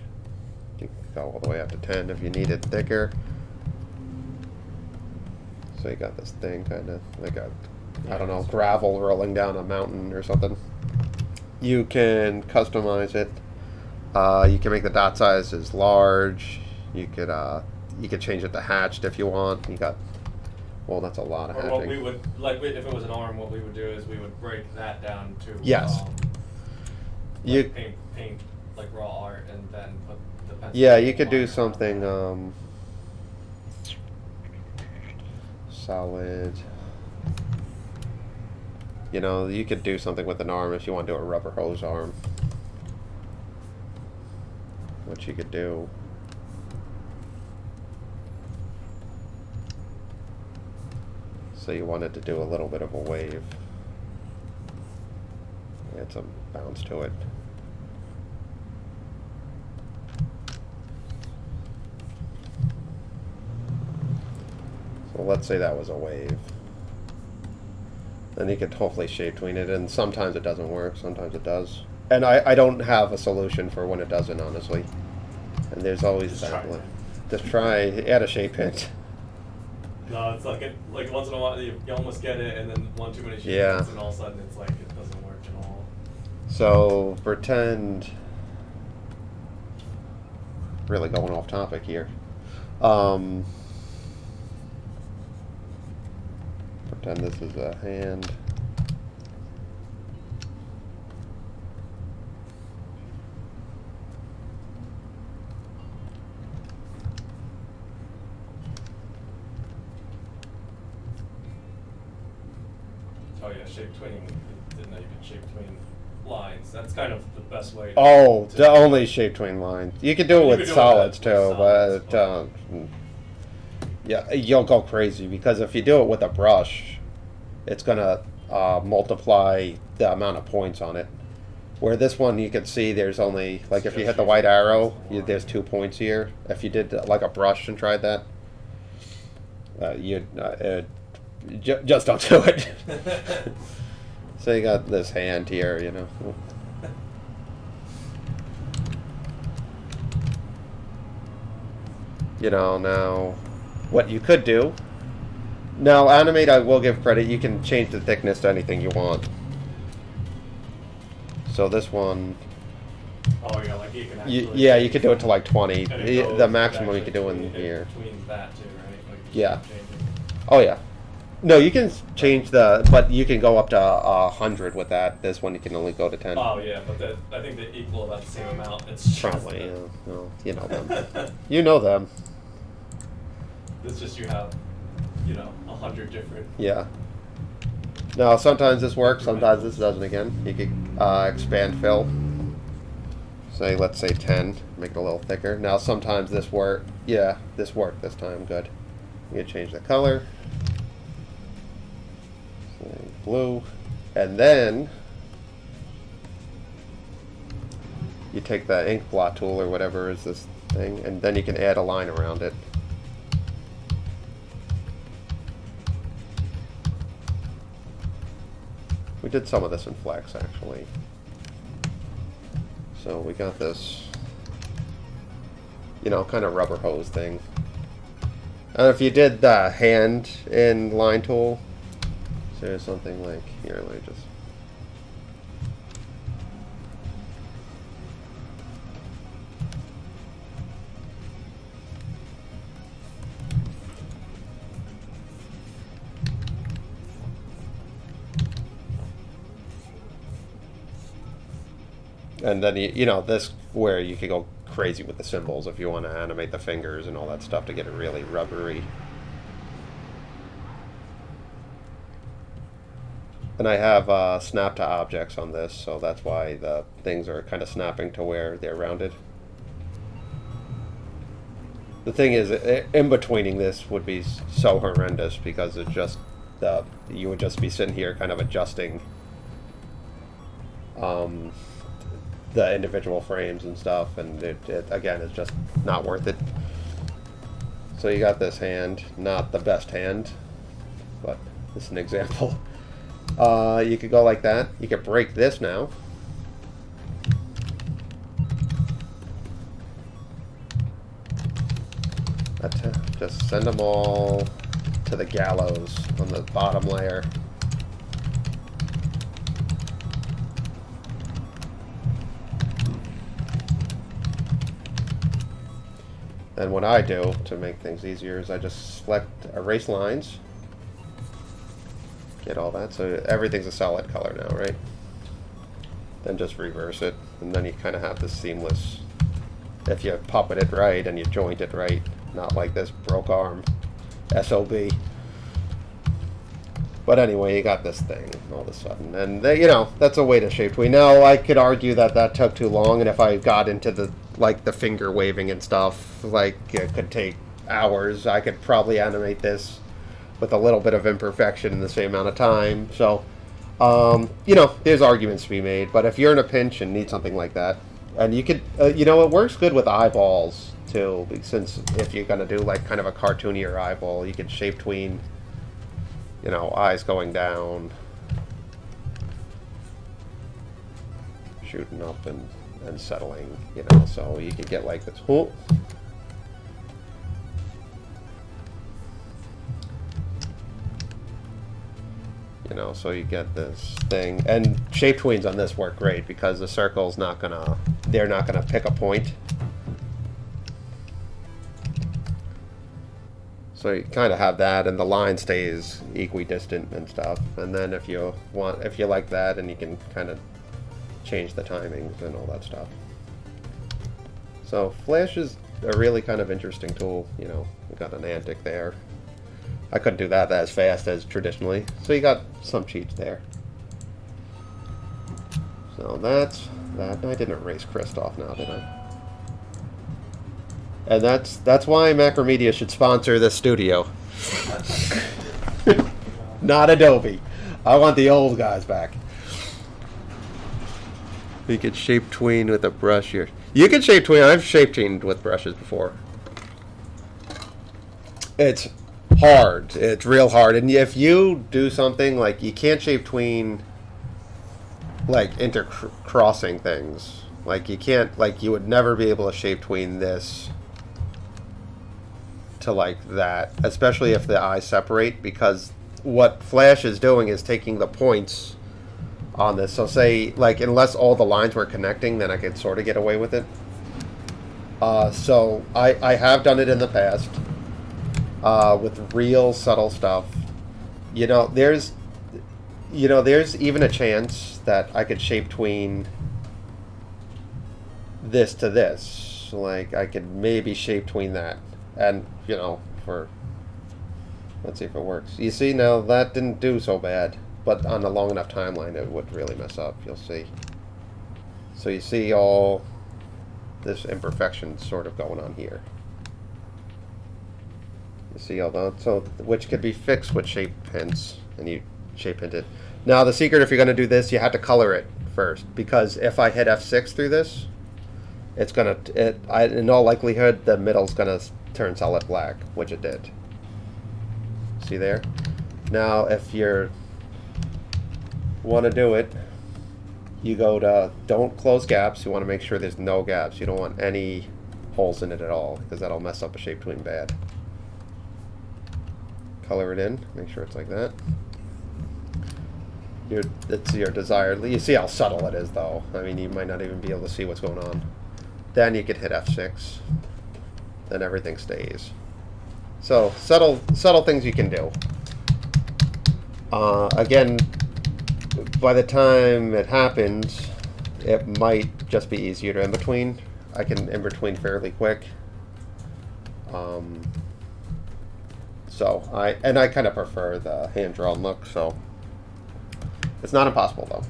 You can go all the way up to 10 if you need it thicker. So you got this thing kind of like a, I don't know, gravel rolling down a mountain or something. You can customize it. You can make the dot sizes large. You could change it to hatched if you want. You got, well, that's a lot of Or hatching. what we would, like, if it was an arm, what we would do is we would break that down to Yes. like paint like raw art and then put the pencil. Yeah, you could line do around something that. solid. You know, you could do something with an arm if you want to do a rubber hose arm. What you could do. So you wanted to do a little bit of a wave. Add some bounce to it. So let's say that was a wave. Then you could hopefully shape tween it, and sometimes it doesn't work, sometimes it does. And I don't have a solution for when it doesn't, honestly. And there's always Just that. try. Just try, add a shape hint. No, it's like once in a while you almost get it, and then one too many shapes, Yeah. and all of a sudden it's like it doesn't work at all. So pretend, really going off topic here. Pretend this is a hand. Oh yeah, shape tweening. Didn't know you could shape tween lines. That's kind of the best way. Oh, to the only shape tween lines. You could do it You with could do it solids with too, solids, but yeah, you'll go crazy because if you do it with a brush, it's gonna multiply the amount of points on it. Where this one, you can see there's only, like if you hit the white arrow, there's 2 points here. If you did like a brush and tried that, just don't do it. So you got this hand here, you know. You know, now, what you could do, now Animate, I will give credit, you can change the thickness to anything you want. So this one, Oh yeah, like you can actually. yeah, you could do it to like 20. And it goes The maximum you actually could do in between- here. Between that too, right? Like Yeah. changing. Oh yeah. No, you can change the, but you can go up to 100 with that. This one you can only go to 10. Oh yeah, but I think they equal about the same amount. It's just Probably, that- yeah. Well, you know them. You know them. It's just you have, 100 different. Yeah. Now, sometimes this works, sometimes this doesn't again. You could expand fill. Say, let's say 10, make it a little thicker. Now, sometimes this worked. Yeah, this worked this time, good. You can change the color. Say blue. And then, you take the ink blot tool or whatever is this thing, and then you can add a line around it. We did some of this in Flex, actually. So we got this, kind of rubber hose thing. And if you did the hand in line tool, so there's something like, here, let me just. And then, this where you could go crazy with the symbols if you want to animate the fingers and all that stuff to get it really rubbery. And I have snap to objects on this, so that's why the things are kind of snapping to where they're rounded. The thing is, in-betweening this would be so horrendous because it just, you would just be sitting here kind of adjusting the individual frames and stuff, and it again, it's just not worth it. So you got this hand, not the best hand, but this is an example. You could go like that. You could break this now. Just send them all to to the gallows on the bottom layer. Then what I do to make things easier is I just select erase lines. Get all that, so everything's a solid color now, right? Then just reverse it, and then you kind of have this seamless, if you puppet it right and you joint it right, not like this broke arm SOB. But anyway, you got this thing all of a sudden, and you know, that's a way to shape tweak. Now I could argue that that took too long, and if I got into the like the finger waving and stuff, like it could take hours. I could probably animate this with a little bit of imperfection in the same amount of time. So, you know, there's arguments to be made. But if you're in a pinch and need something like that, and you could, you know, it works good with eyeballs too, since if you're gonna do like kind of a cartoonier eyeball, you can shape tween. You know, eyes going down, shooting up and settling, you know, so you can get like this. Oh. You know, so you get this thing. And shape tweens on this work great because the circle's not gonna, they're not gonna pick a point. So you kind of have that, and the line stays equidistant and stuff. And then if you want, if you like that, and you can kind of change the timings and all that stuff. So Flash is a really kind of interesting tool. You know, we got an antic there. I couldn't do that as fast as traditionally, so you got some cheats there. So that's that. I didn't erase Christoph now, did I? And that's why Macromedia should sponsor this studio. Not Adobe. I want the old guys back. We could shape tween with a brush here. You can shape tween. I've shape tweened with brushes before. It's hard. It's real hard. And if you do something like you can't shape tween like intercrossing things. Like you can't, like you would never be able to shape tween this to like that, especially if the eyes separate, because what Flash is doing is taking the points on this. So say, like, unless all the lines were connecting, then I could sort of get away with it. So I have done it in the past with real subtle stuff. You know, there's even a chance that I could shape tween this to this. Like, I could maybe shape tween that. And, you know, let's see if it works. You see, now that didn't do so bad, but on a long enough timeline it would really mess up, you'll see. So you see all this imperfection sort of going on here. You see all that, so, which could be fixed with shape hints, and you shape hint it. Now the secret, if you're going to do this, you have to color it first, because if I hit F6 through this, it's going to, in all likelihood, the middle's going to turn solid black, which it did. See there? Now, if you want to do it, you go to don't close gaps. You want to make sure there's no gaps. You don't want any holes in it at all, because that'll mess up a shape tween bad. Color it in. Make sure it's like that. It's your desired. You see how subtle it is, though. I mean, you might not even be able to see what's going on. Then you could hit F6. Then everything stays. So subtle things you can do. Again, by the time it happens, it might just be easier to in between. I can in between fairly quick. So I kind of prefer the hand drawn look. So it's not impossible though.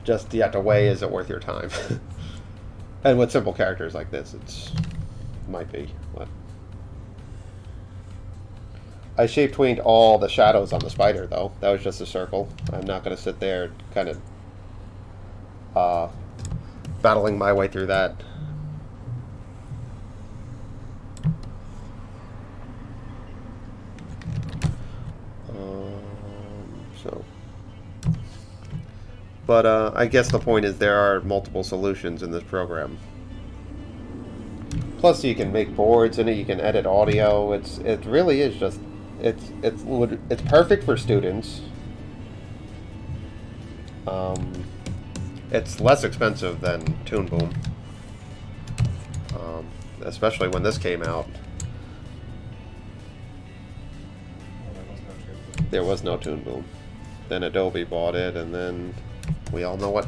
Just you have to weigh, is it worth your time? And with simple characters like this, might be. But I shape tweened all the shadows on the spider, though. That was just a circle. I'm not going to sit there kind of battling my way through that. But I guess the point is there are multiple solutions in this program. Plus, you can make boards in it. You can edit audio. It really is just it's perfect for students. It's less expensive than Toon Boom, especially when this came out. There was no Toon Boom. Then Adobe bought it, and then we all know what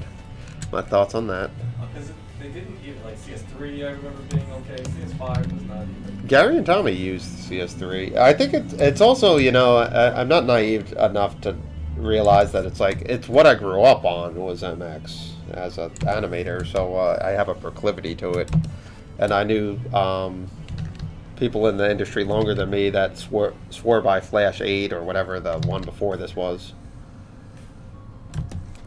my thoughts on that. Because they didn't even, like, CS3 I remember being okay, CS5 was not even. Gary and Tommy used CS3. I think it's also, you know, I'm not naive enough to realize that it's what I grew up on was MX as an animator, so I have a proclivity to it. And I knew people in the industry longer than me that swore by Flash 8 or whatever the one before this was.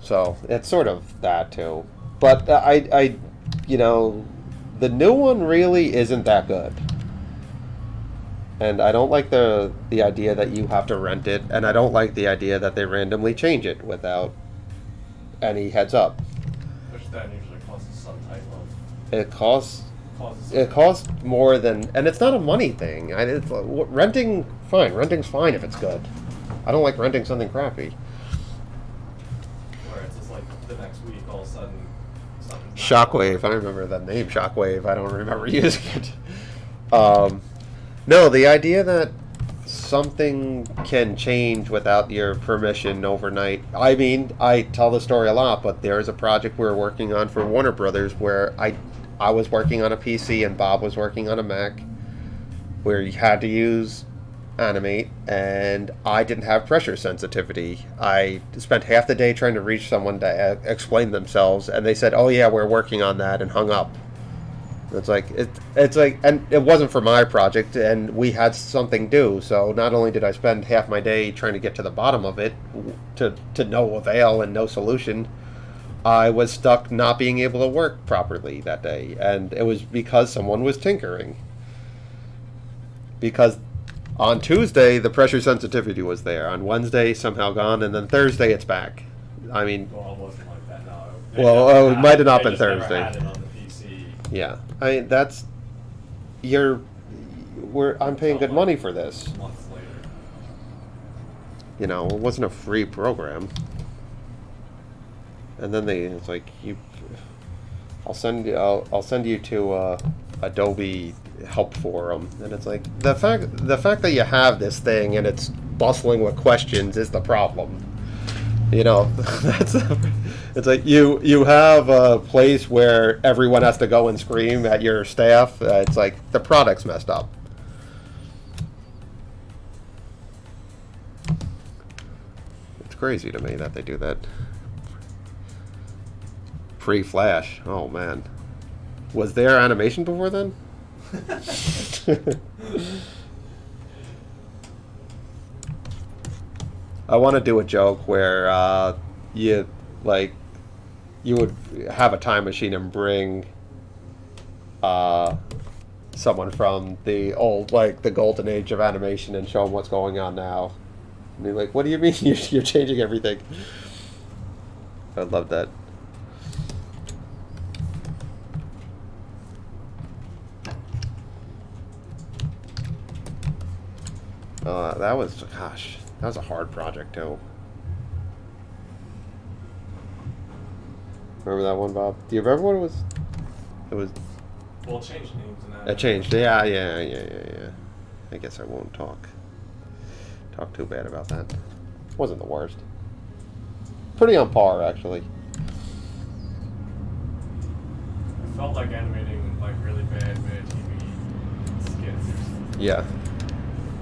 So it's sort of that too. But I you know, the new one really isn't that good. And I don't like the idea that you have to rent it, and I don't like the idea that they randomly change it without any heads up. Which then usually causes some type of. It costs more than, and it's not a money thing. Renting, fine. Renting's fine if it's good. I don't like renting something crappy. Where it's just like the next week, all of a sudden, something's Shockwave. I remember that name, Shockwave. I don't remember using it. No, the idea that something can change without your permission overnight. I mean, I tell the story a lot, but there is a project we're working on for Warner Brothers where I was working on a PC and Bob was working on a Mac, where you had to use Animate, and I didn't have pressure sensitivity. I spent half the day trying to reach someone to explain themselves, and they said, "Oh yeah, we're working on that," and hung up. It's like, and it wasn't for my project, and we had something due, so not only did I spend half my day trying to get to the bottom of it, to no avail and no solution, I was stuck not being able to work properly that day, and it was because someone was tinkering. Because on Tuesday, the pressure sensitivity was there, on Wednesday, somehow gone, and then Thursday, it's back. I mean... Well, it wasn't like that, no. Well, it might have not been just never Thursday. had it on the PC. Yeah, I mean, that's I'm paying good money for this. Months later. You know, it wasn't a free program. And then it's like I'll send you to Adobe help forum, and it's like the fact that you have this thing and it's bustling with questions is the problem. You know, it's like you have a place where everyone has to go and scream at your staff. It's like the product's messed up. It's crazy to me that they do that. Pre-Flash. Oh man, was there animation before then? I want to do a joke where you would have a time machine and bring someone from the old, like the golden age of animation, and show them what's going on now. And they're like, "What do you mean you're changing everything?" I'd love that. That was a hard project too. Remember that one, Bob? Do you remember what it was? It was. Well, it changed names and that. It changed. Yeah. I guess I won't talk too bad about that. Wasn't the worst. Pretty on par, actually. It felt like animating like really bad TV skits or something. Yeah.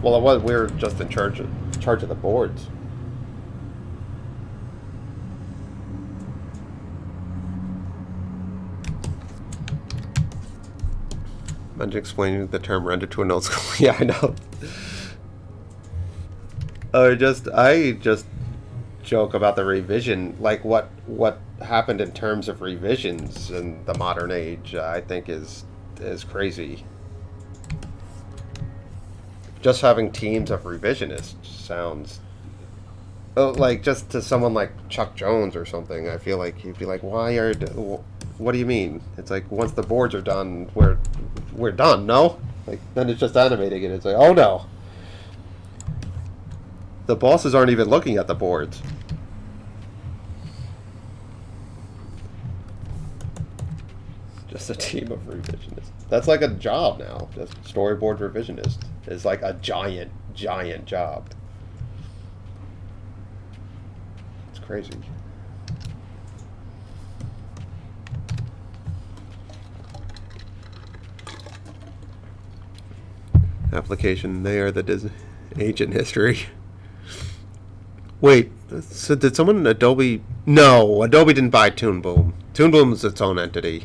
Well, it was. We were just in charge of the boards. Imagine explaining the term render to an old school. Yeah, I know. I just joke about the revision, like what happened in terms of revisions in the modern age. I think is crazy. Just having teams of revisionists sounds like, just to someone like Chuck Jones or something. I feel like he'd be like, why are what do you mean? It's like once the boards are done, we're done. No, like then it's just animating it. It's like, oh no, the bosses aren't even looking at the boards. Just a team of revisionists. That's like a job now. Just storyboard revisionist is like a giant job. It's crazy. Application there that is ancient history. Wait, so did someone in Adobe? No, Adobe didn't buy Toon Boom. Toon Boom is its own entity.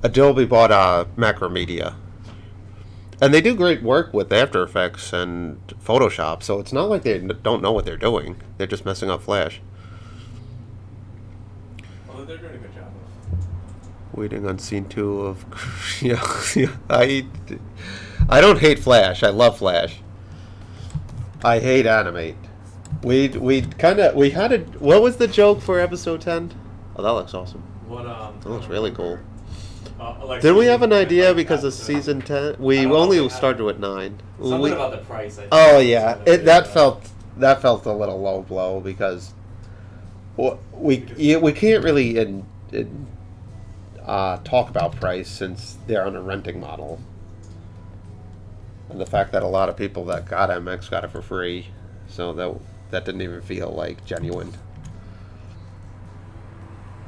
Adobe bought Macromedia. And they do great work with After Effects and Photoshop, so it's not like they don't know what they're doing. They're just messing up Flash. Although they're doing a good job. Waiting on scene 2 of... yeah, I don't hate Flash. I love Flash. I hate Animate. We had a... What was the joke for episode 10? Oh, that looks awesome. What That looks really cool. Like Didn't we have an season- idea like because of episode- season 10? I We don't know only if they started with 9. Something We- about the price. I think. Oh yeah, Something that about felt a little low blow because we can't really talk about price since they're on a renting model, and the fact that a lot of people that got MX got it for free, so that didn't even feel like genuine.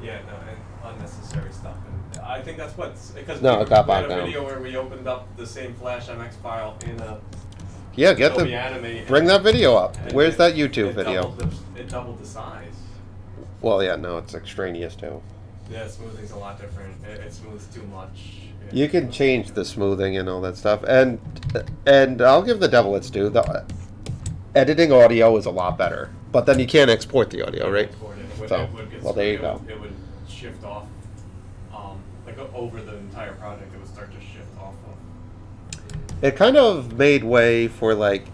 Yeah, no, and unnecessary stuff. And I think that's what's because No, it got we had bogged a down. video where we opened up the same Flash MX file in a Yeah, get Adobe the Animate. bring that video up. and Where's it- that YouTube it video? It doubled the size. Well, yeah, no, it's extraneous too. Yeah, smoothing's a lot different. It smooths too much. You can change the smoothing and all that stuff, and I'll give the devil its due. The editing audio is a lot better, but then you can't export the audio, right? So, well, there you go. It would shift off, like over the entire project. It would start to shift off of. It kind of made way for like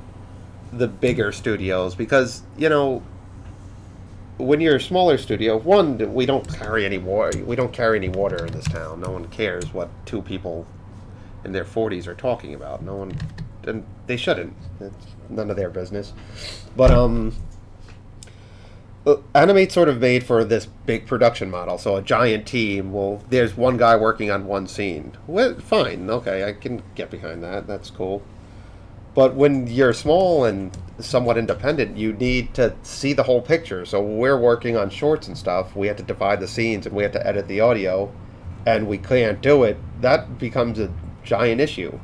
the bigger studios because when you're a smaller studio, one, we don't carry any water. We don't carry any water in this town. No one cares what two people in their 40s are talking about. No one, and they shouldn't. It's none of their business. But Animate sort of made for this big production model. So a giant team. Well, there's one guy working on one scene. Well, fine, okay, I can get behind that. That's cool. But when you're small and somewhat independent, you need to see the whole picture. So we're working on shorts and stuff. We had to divide the scenes and we had to edit the audio, and we can't do it. That becomes a giant issue.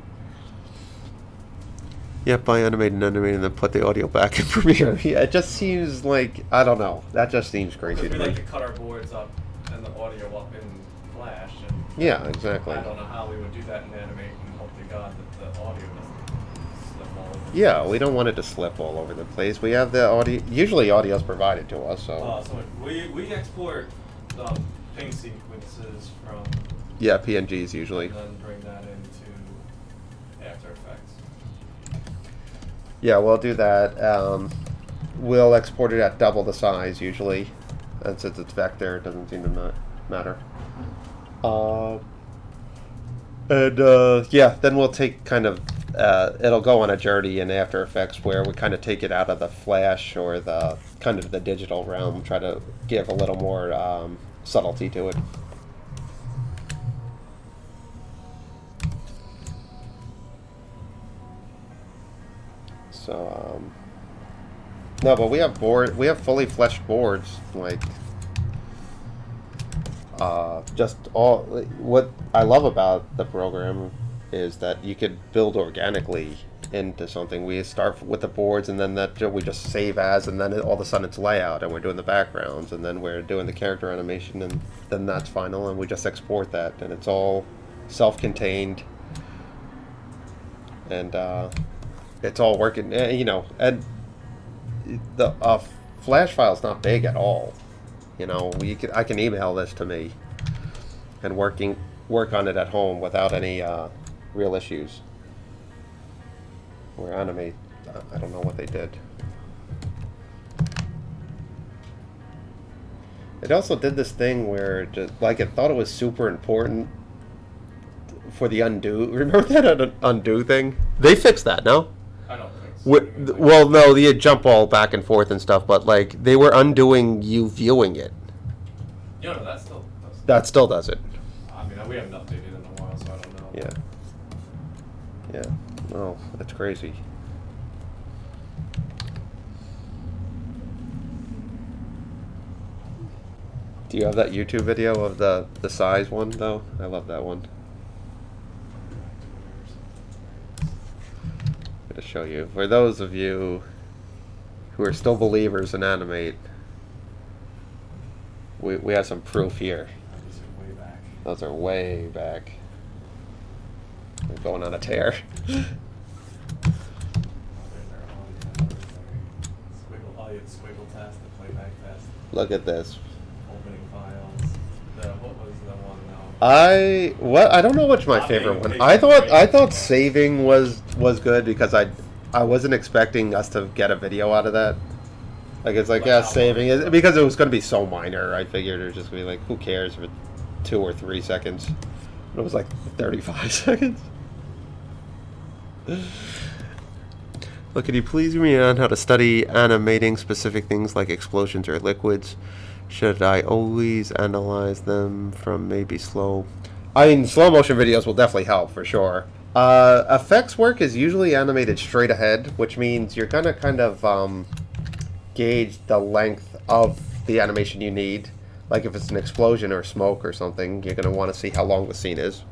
Yeah, buy Animate and then put the audio back in Premiere. Yeah, it just seems like, I don't know. That just seems crazy Because to we me. like to cut our boards up and the audio up in Flash, and Yeah, exactly. I don't know how we would do that in Animate, and hope to God that the audio doesn't slip all over. the Yeah, place. we don't want it to slip all over the place. We have the audio. Usually audio's provided to us, so. So we export ping sequences from Yeah, PNGs usually. and then bring that into After Effects. Yeah, we'll do that. We'll export it at double the size usually, and since it's vector, it doesn't seem to matter. Yeah, then we'll take kind of it'll go on a journey in After Effects where we kind of take it out of the Flash or the kind of the digital realm, try to give a little more subtlety to it. So, no, but we have fully fleshed boards, like, just all, what I love about the program is that you could build organically into something. We start with the boards, and then we just save as, and then all of a sudden it's layout, and we're doing the backgrounds, and then we're doing the character animation, and then that's final, and we just export that, and it's all self-contained, and, it's all working, and the Flash file's not big at all. I can email this to me and work on it at home without any real issues. Where Animate, I don't know what they did. It also did this thing where just, like it thought it was super important for the undo. Remember that undo thing? They fixed that, no? I don't think so. Well, no, you jump all back and forth and stuff, but like they were undoing you viewing it. Yeah, no, that still does. That still does it. I mean, we haven't updated in a while, so I don't know. Yeah. Yeah. Oh, that's crazy. Do you have that YouTube video of the size one though? I love that one. I'm gonna show you. For those of you who are still believers in Animate, we have some proof here. These are way back. Those are way back. We're going on a tear. Oh, you had the squiggle test, the playback test, Look at this. opening files. What was the one now? I don't know which my favorite one. I thought saving was good because I wasn't expecting us to get a video out of that. Like it's like yeah, saving it because it was going to be so minor. I figured it was just going to be like who cares for 2 or 3 seconds. It was like 35 seconds. Look, could you please read me on how to study animating specific things like explosions or liquids? Should I always analyze them from maybe slow? I mean, slow motion videos will definitely help for sure. Effects work is usually animated straight ahead, which means you're gonna kind of gauge the length of the animation you need. Like if it's an explosion or smoke or something, you're gonna want to see how long the scene is,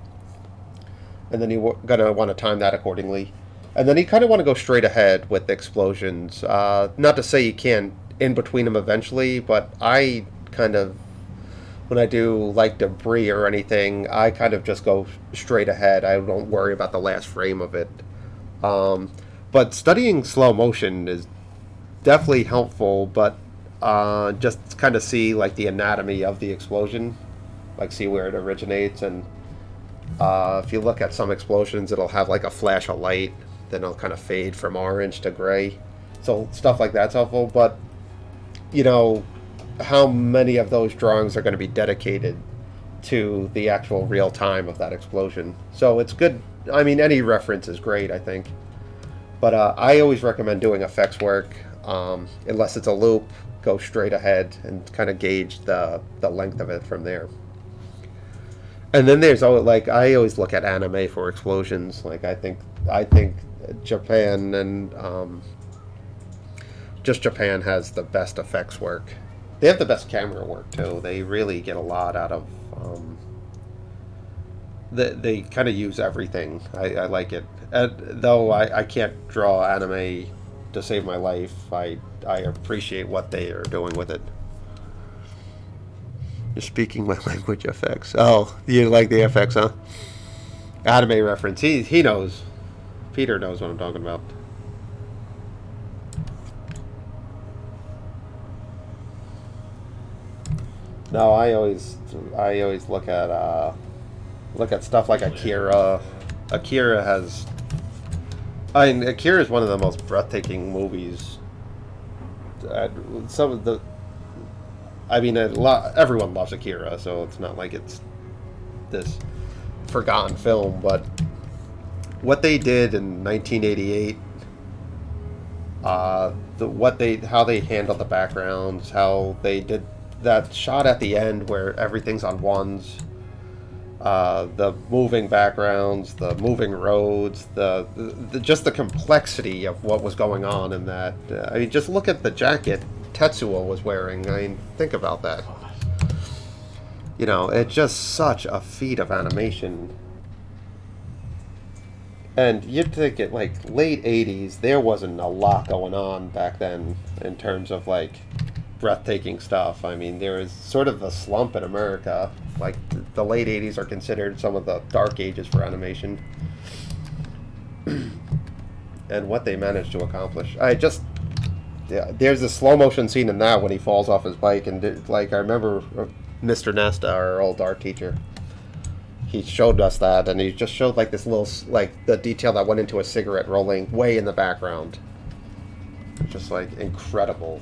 and then you're gonna want to time that accordingly. And then you kind of want to go straight ahead with the explosions. Not to say you can't in between them eventually, but I kind of, when I do like debris or anything, I kind of just go straight ahead. I don't worry about the last frame of it. But studying slow motion is definitely helpful, but just kind of see like the anatomy of the explosion, like see where it originates. And if you look at some explosions, it'll have like a flash of light, then it'll kind of fade from orange to gray. So stuff like that's helpful, but you know, how many of those drawings are going to be dedicated to the actual real time of that explosion? So it's good. I mean, any reference is great, I think. But I always recommend doing effects work. Unless it's a loop, go straight ahead and kind of gauge the length of it from there. And then there's always, like, I always look at anime for explosions. Like, I think Japan and just Japan has the best effects work. They have the best camera work too. They really get a lot out of. They kind of use everything. I like it. Though I can't draw anime to save my life, I appreciate what they are doing with it. You're speaking my language, FX. Oh, you like the FX, huh? Anime reference. He knows. Peter knows what I'm talking about. No, I always look at stuff like Akira. Akira has. I mean, Akira is one of the most breathtaking movies. Some of the. I mean, everyone loves Akira, so it's not like it's this forgotten film. But what they did in 1988, how they handled the backgrounds, how they did that shot at the end where everything's on ones, the moving backgrounds, the moving roads, the just the complexity of what was going on in that. I mean, just look at the jacket Tetsuo was wearing. I mean, think about that. You know, it's just such a feat of animation. And you'd think it, like, late 80s, there wasn't a lot going on back then in terms of, like, breathtaking stuff. I mean, there was sort of a slump in America. Like, the late 80s are considered some of the dark ages for animation. And what they managed to accomplish. Yeah, there's a slow motion scene in that when he falls off his bike, and like I remember Mr. Nesta, our old art teacher, he showed us that, and he just showed like this little, like the detail that went into a cigarette rolling way in the background. It's just like incredible.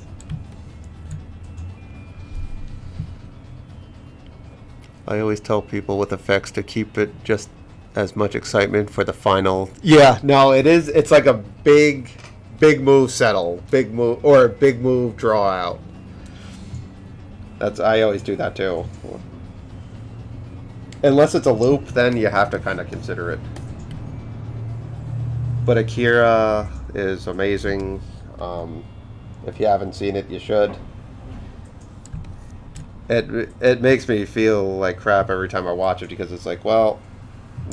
I always tell people with effects to keep it just as much excitement for the final. Yeah, no, it is. It's like a big move settle, big move or a big move draw out. That's I always do that too. Unless it's a loop, then you have to kind of consider it. But Akira is amazing. If you haven't seen it, you should. It makes me feel like crap every time I watch it because it's like, well,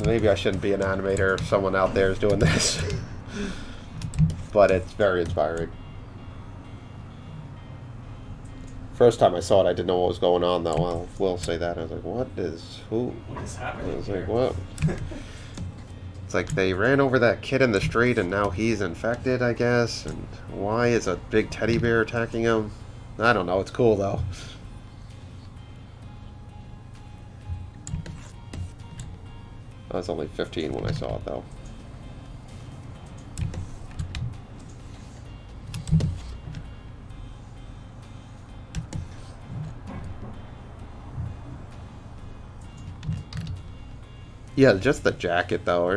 maybe I shouldn't be an animator if someone out there is doing this. But it's very inspiring. First time I saw it, I didn't know what was going on, though. I will say that. I was like, what is happening I was here? like, what? It's like they ran over that kid in the street and now he's infected, I guess. And why is a big teddy bear attacking him? I don't know. It's cool, though. I was only 15 when I saw it, though. Yeah, just the jacket, though.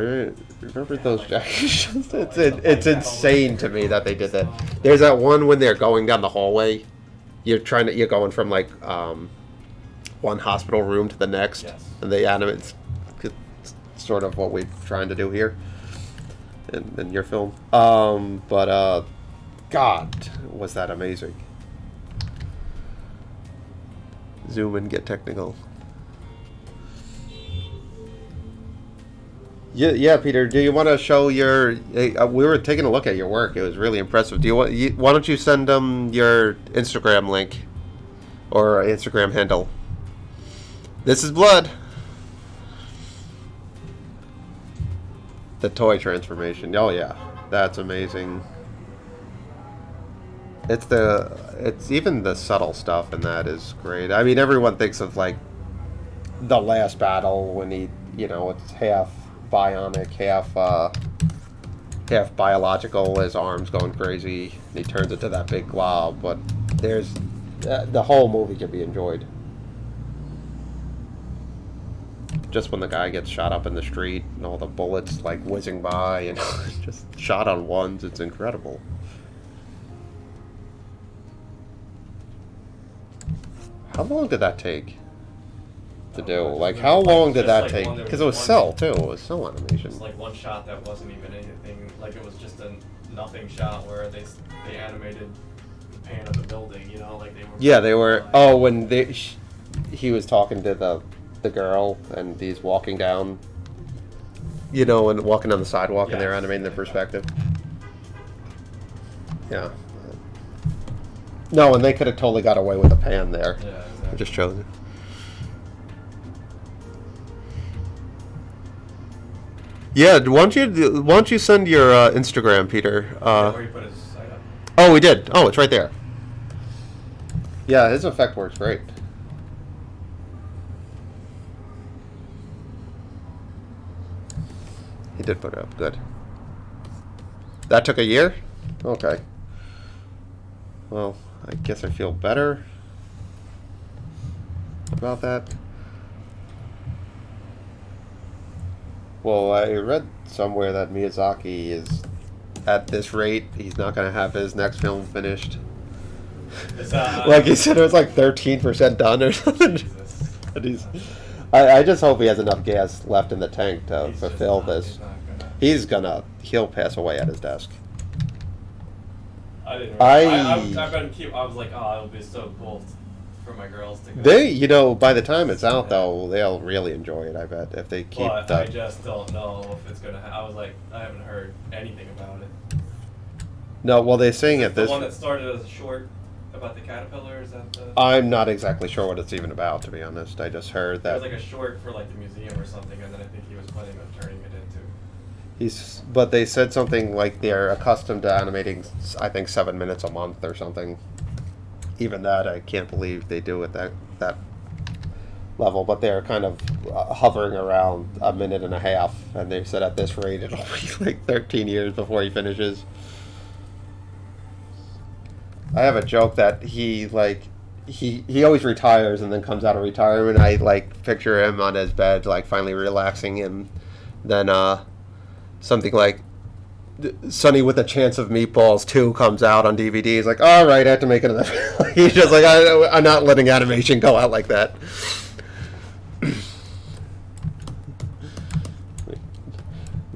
Remember those jackets? It's insane to me that they did that. There's that one when they're going down the hallway. You're going from like one hospital room to the next, Yes. and they animate. It's sort of what we're trying to do here in your film. But God, was that amazing? Zoom and get technical. Yeah, Peter. Do you want to show your? We were taking a look at your work. It was really impressive. Why don't you send them your Instagram link or Instagram handle? This is Blood. The toy transformation. Oh yeah, that's amazing. It's even the subtle stuff in that is great. I mean, everyone thinks of like the last battle when it's half bionic, half biological, his arms going crazy, and he turns into that big glob. But there's the whole movie can be enjoyed. Just when the guy gets shot up in the street and all the bullets like whizzing by and just shot on ones, it's incredible. How long did that take to do? Like, how long did that take? Because it was cell, too. It was cell animation. It's like one shot that wasn't even anything. Like, it was just a nothing shot where they animated the pan of the building, like they were... Yeah, they were... Oh, when he was talking to the girl, and he's walking down, and walking on the sidewalk, and they're animating the perspective. Yeah. No, and they could have totally got away with the pan there. Yeah, exactly. I just chose it. Yeah, why don't you send your Instagram, Peter? Where you put his site up. Oh, we did. Oh, it's right there. Yeah, his effect works great. He did put it up. Good. That took a year? Okay. Well, I guess I feel better about that. Well, I read somewhere that Miyazaki is, at this rate, he's not going to have his next film finished. Like he said, it was like 13% done or something. Jesus. And I just hope he has enough gas left in the tank to fulfill this. He'll pass away at his desk. I didn't. I was like, oh, it'll be so cool for my girls to go. By the time it's out, though, they'll really enjoy it, I bet, if they keep But I just don't know if it's going to I was like, I haven't heard anything about it. No, well, they're saying it this... The one that started as a short about the caterpillar, is that the... I'm not exactly sure what it's even about, to be honest. I just heard that... It was like a short for like the museum or something, and then I think he was planning on turning it into... But they said something like they're accustomed to animating, I think, 7 minutes a month or something. Even that, I can't believe they do at that level. But they're kind of hovering around a minute and a half. And they said at this rate, it'll be like 13 years before he finishes. I have a joke that he he always retires and then comes out of retirement. I like picture him on his bed, like finally relaxing, and then something like Sonny with a Chance of Meatballs 2 comes out on DVD. He's like, all right, I have to make another. He's just like, I'm not letting animation go out like that.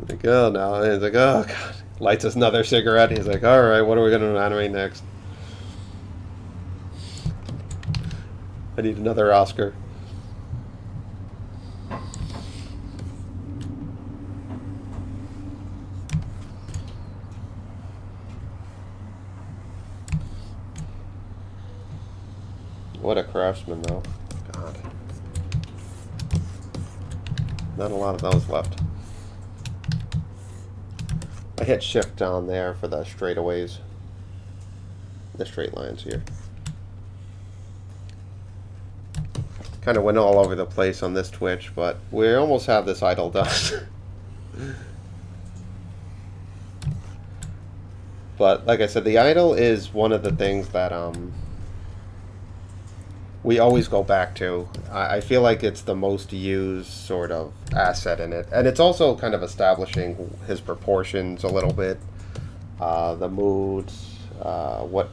Like, oh no. He's like, oh god. Lights us another cigarette. He's like, all right, what are we going to animate next? I need another Oscar. What a craftsman, though. God. Not a lot of those left. I hit shift down there for the straightaways. The straight lines here. Kind of went all over the place on this Twitch, but we almost have this idle done. But like I said, the idle is one of the things that we always go back to. I feel like it's the most used sort of asset in it, and it's also kind of establishing his proportions a little bit, the moods, what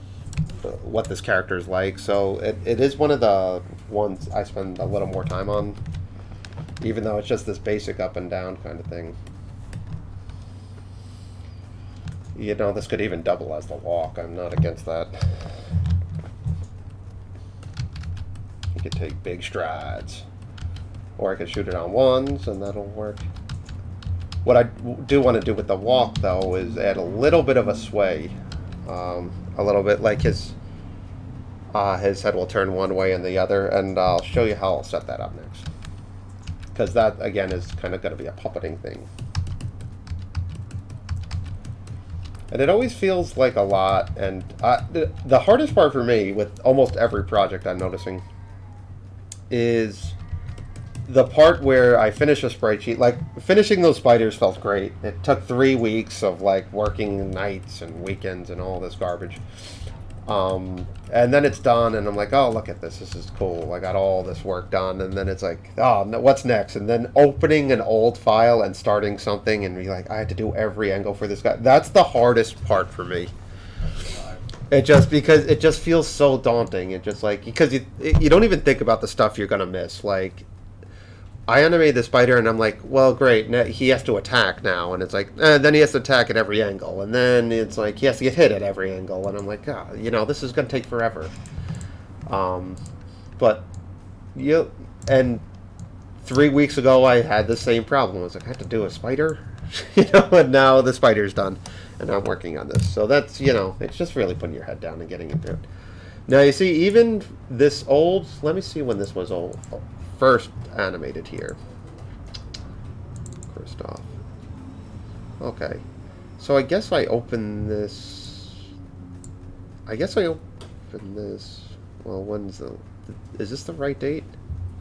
this character is like. So it is one of the ones I spend a little more time on, even though it's just this basic up and down kind of thing. You know, this could even double as the walk. I'm not against that. You could take big strides, or I could shoot it on ones and that'll work. What I do want to do with the walk though is add a little bit of a sway, a little bit like his head will turn one way and the other, and I'll show you how I'll set that up next, because that again is kind of going to be a puppeting thing. And it always feels like a lot, and the hardest part for me with almost every project I'm noticing is the part where I finish a sprite sheet. Like, finishing those spiders felt great. It took 3 weeks of, like, working nights and weekends and all this garbage. And then it's done, and I'm like, oh, look at this. This is cool. I got all this work done. And then it's like, oh, no, what's next? And then opening an old file and starting something and be like, I had to do every angle for this guy. That's the hardest part for me. Because it just feels so daunting. It just like, because you don't even think about the stuff you're gonna miss. Like, I animated the spider and I'm like, well, great, now he has to attack now, and it's like, then he has to attack at every angle, and then it's like he has to get hit at every angle, and I'm like, oh, you know, this is gonna take forever. But and 3 weeks ago I had the same problem. I was like, I had to do a spider, you know, and now the spider's done. And I'm working on this. So that's, you know, it's just really putting your head down and getting into it. Now, you see, even this old... Let me see when this was first animated here. First off. Okay. So I guess I open this... Well, when's the... Is this the right date?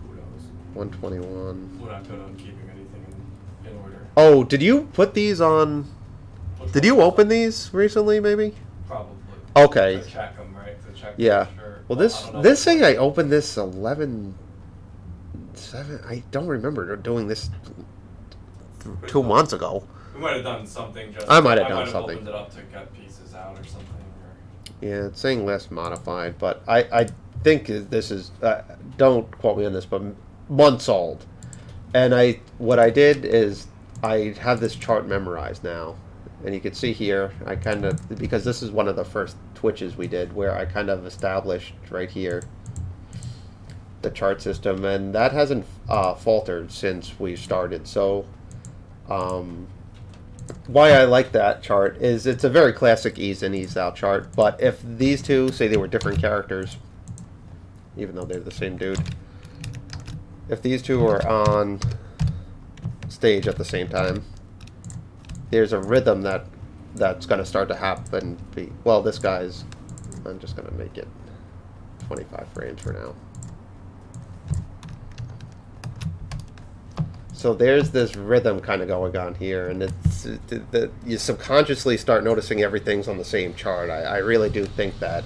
Who knows? 121. We're not good on keeping anything in order. Oh, did you put these on... Did you open these recently, maybe? Probably. Okay. To check them, right? To check Yeah. Sure. Well, this thing, I opened this 11... 7... I don't remember doing this 2 months ago. We might have done something just... I might have done something. Opened it up to get pieces out or something. Or... Yeah, it's saying less modified, but I think this is... don't quote me on this, but months old. And what I did is I have this chart memorized now. And you can see here, I kind of, because this is one of the first Twitches we did, where I kind of established right here the chart system, and that hasn't faltered since we started. So, why I like that chart is it's a very classic ease in, ease out chart, but if these two, say they were different characters, even though they're the same dude, if these two are on stage at the same time, there's a rhythm that's going to start to happen. Well, this guy's... I'm just going to make it 25 frames for now. So there's this rhythm kind of going on here, and you subconsciously start noticing everything's on the same chart. I really do think that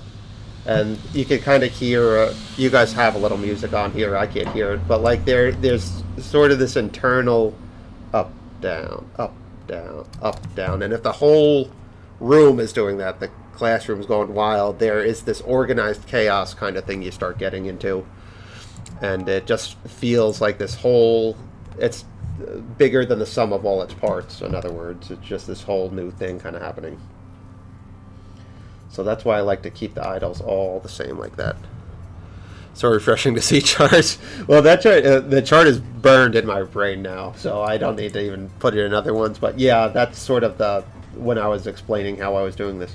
And you can kind of hear. You guys have a little music on here. I can't hear it, but like there's sort of this internal up, down, up, down, up, down. And if the whole room is doing that, the classroom's going wild. There is this organized chaos kind of thing you start getting into, and it just feels like this whole. It's bigger than the sum of all its parts. In other words, it's just this whole new thing kind of happening. So that's why I like to keep the idols all the same like that. So refreshing to see charts. Well, that chart, the chart is burned in my brain now, so I don't need to even put it in other ones. But yeah, that's sort of the when I was explaining how I was doing this.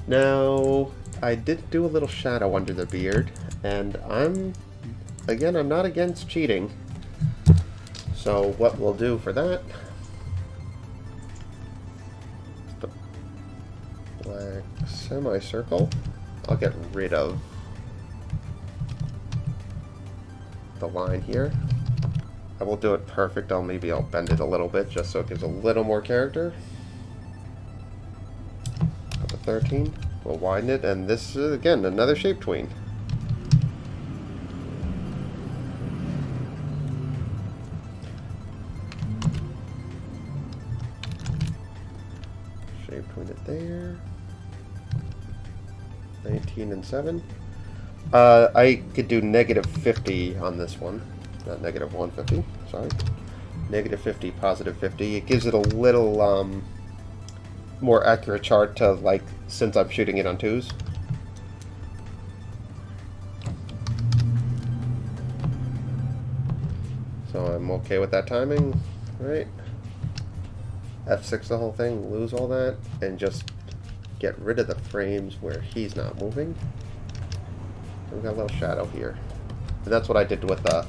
Now, I did do a little shadow under the beard, and I'm not against cheating. So what we'll do for that, the black semicircle, I'll get rid of the line here. I will do it perfect. Maybe I'll bend it a little bit just so it gives a little more character. Go to 13. We'll widen it, and this is again another shape tween. Shape tween it there. 19 and 7. I could do -50 on this one. Not -150, sorry. -50, +50. It gives it a little more accurate chart to, like, since I'm shooting it on 2s. So I'm okay with that timing, right? F6 the whole thing, lose all that, and just get rid of the frames where he's not moving. We got a little shadow here. And that's what I did with the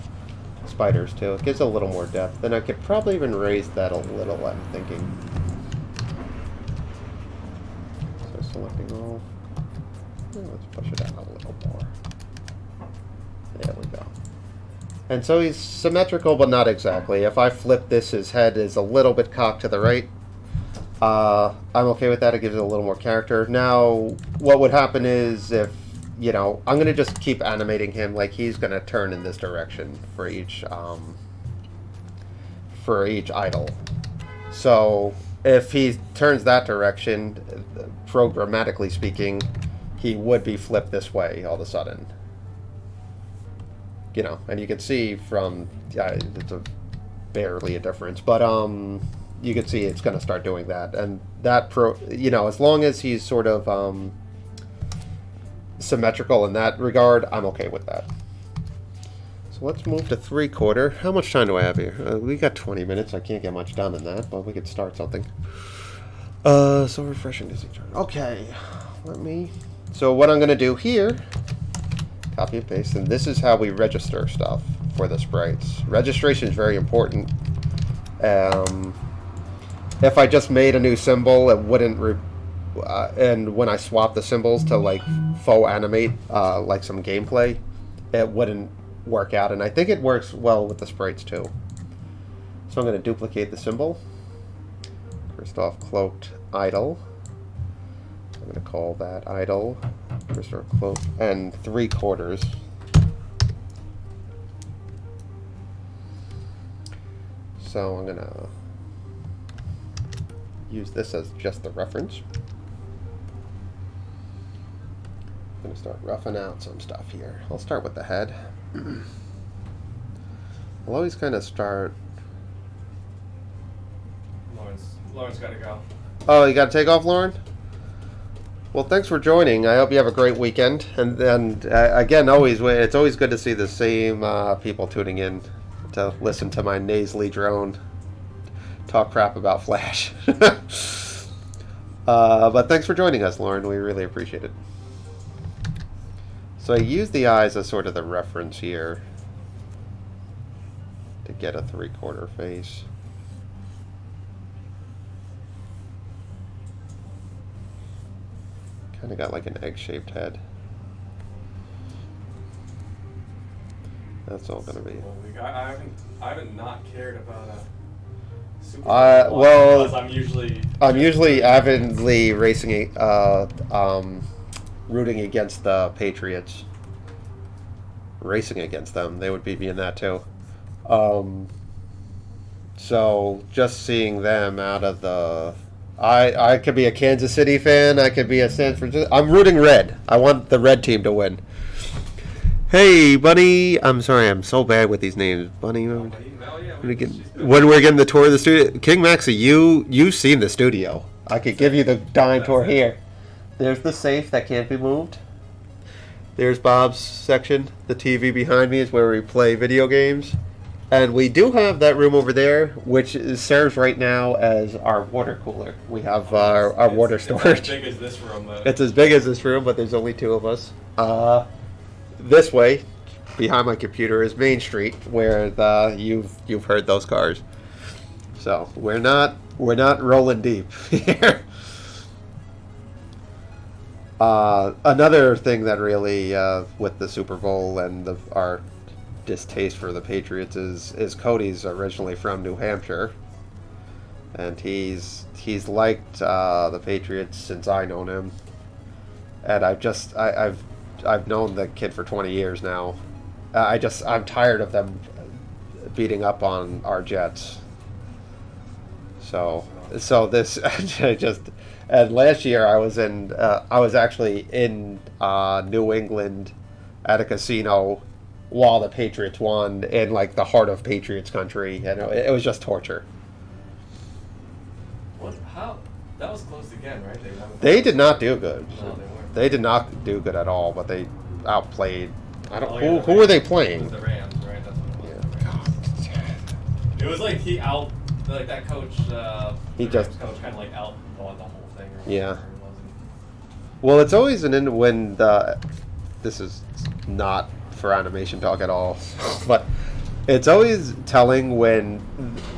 spiders too. It gives a little more depth. And I could probably even raise that a little, I'm thinking. So selecting all. Let's push it out a little more. There we go. And so he's symmetrical, but not exactly. If I flip this, his head is a little bit cocked to the right. I'm okay with that. It gives it a little more character. Now, what would happen is if, you know, I'm going to just keep animating him like he's going to turn in this direction for each idol. So if he turns that direction, programmatically speaking, he would be flipped this way all of a sudden. You know, and you can see from, it's barely a difference, but you can see it's going to start doing that. And that, you know, as long as he's sort of symmetrical in that regard, I'm okay with that. So let's move to 3/4. How much time do I have here? We got 20 minutes. I can't get much done in that, but we could start something. So refreshing to see. Okay, so what I'm going to do here, copy and paste, and this is how we register stuff for the sprites. Registration is very important. If I just made a new symbol, it wouldn't and when I swap the symbols to like faux animate like some gameplay, it wouldn't work out, and I think it works well with the sprites too. So I'm going to duplicate the symbol. Christoph cloaked idol. I'm going to call that idol Christoph cloaked and 3/4. So I'm going to use this as just the reference. I'm going to start roughing out some stuff here. I'll start with the head. I'll always kind of start... Lauren's got to go. Oh, you got to take off, Lauren? Well, thanks for joining. I hope you have a great weekend. And again, it's always good to see the same people tuning in to listen to my nasally drone talk crap about Flash. But thanks for joining us, Lauren. We really appreciate it. So I use the eyes as sort of the reference here to get a 3/4 face. Kind of got like an egg-shaped head. That's all gonna be. Well, I haven't not cared about a super well, because I'm usually avidly racing rooting against the Patriots, racing against them. They would beat me in that too. So just seeing them out of the, I could be a Kansas City fan. I could be a San Francisco. I'm rooting red. I want the red team to win. Hey, Bunny. I'm sorry. I'm so bad with these names. Bunny. When we're getting the tour of the studio, King Maxie, you've seen the studio. I could give you the dime tour here. There's the safe that can't be moved. There's Bob's section. The TV behind me is where we play video games. And we do have that room over there, which serves right now as our water cooler. We have our water storage. It's as big as this room. It's as big as this room, but there's only two of us. This way, behind my computer, is Main Street, where you've heard those cars. So we're not rolling deep here. Another thing that really, with the Super Bowl and our distaste for the Patriots is Cody's originally from New Hampshire, and he's liked the Patriots since I known him, and I've known the kid for 20 years now. I'm tired of them beating up on our Jets. So this and last year I was actually in New England at a casino while the Patriots won in like the heart of Patriots country, and it was just torture. How? That was close again, right? They did not do good. No, they weren't. They did not do good at all, but they outplayed. Who were they It playing? was the Rams, right? That's what it was. Yeah. The Rams. It was like that coach. He the just- Rams coach kind of like outbought the whole thing. Or Yeah. whatever it was. Well, it's always when this is not for animation talk at all, but it's always telling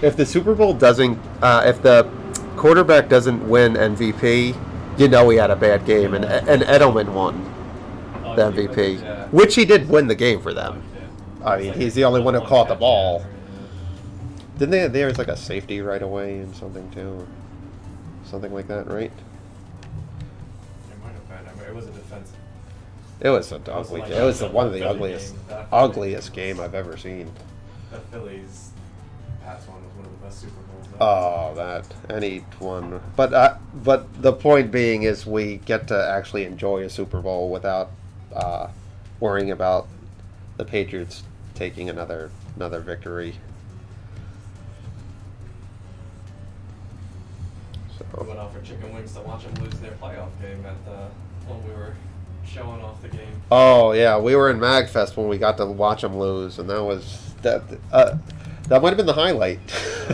if the Super Bowl doesn't, if the quarterback doesn't win MVP, you know he had a bad game, and Edelman won Oh, the he MVP, was, yeah. which he did win the game for them. Yeah. I It's mean, like he's the only one who caught the catch ball. after, Didn't they? There was like a safety right away and something too, or something like that, right? It might have been. I mean, it was a defensive. It was an was ugly. like It was the one of the Philly ugliest, game, that ugliest game I've ever seen. The Phillies past one was one of the best Super Bowls. Oh, that any one. But the point being is we get to actually enjoy a Super Bowl without worrying about the Patriots taking another victory. We went out for chicken wings to watch them lose their playoff game when we were showing off the game. Oh yeah, we were in MagFest when we got to watch them lose, and that was that. That might have been the highlight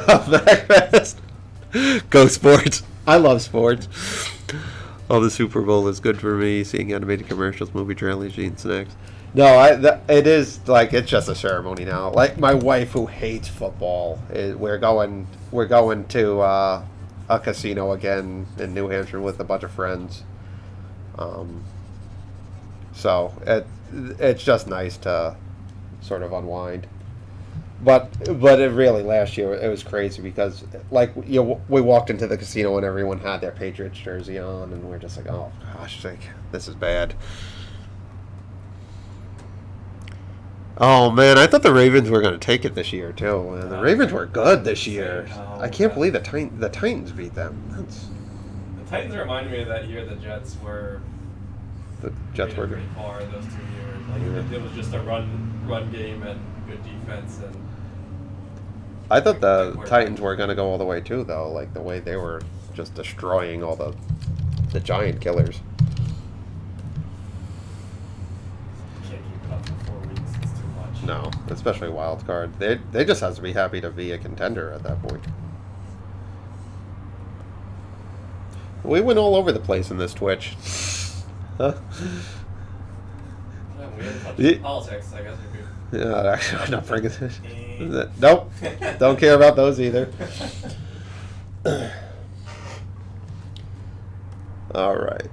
of MagFest. Go sports! I love sports. Oh, the Super Bowl is good for me. Seeing animated commercials, movie trailers, eating snacks. No, it is like it's just a ceremony now. Like my wife, who hates football, we're going to a casino again in New Hampshire with a bunch of friends. So it's just nice to sort of unwind. But it really, last year it was crazy because like we walked into the casino and everyone had their Patriots jersey on, and we're just like, oh gosh, this is bad. Oh man, I thought the Ravens were going to take it this year too. And the Ravens were good this year. I can't believe the Titans beat them. The Titans reminded me of that year the Jets were. The Jets were pretty far those 2 years. Like it was just a run game and good defense, and I thought the Titans were going to go all the way too, though. Like the way they were just destroying all the giant killers. can't keep it up for 4 weeks. It's too much. No, especially wild card. They just have to be happy to be a contender at that point. We went all over the place in this Twitch. Huh? Yeah, we haven't touched Ye- politics, I guess. Yeah, actually, I'm not bringing this. Nope, don't care about those either. All right.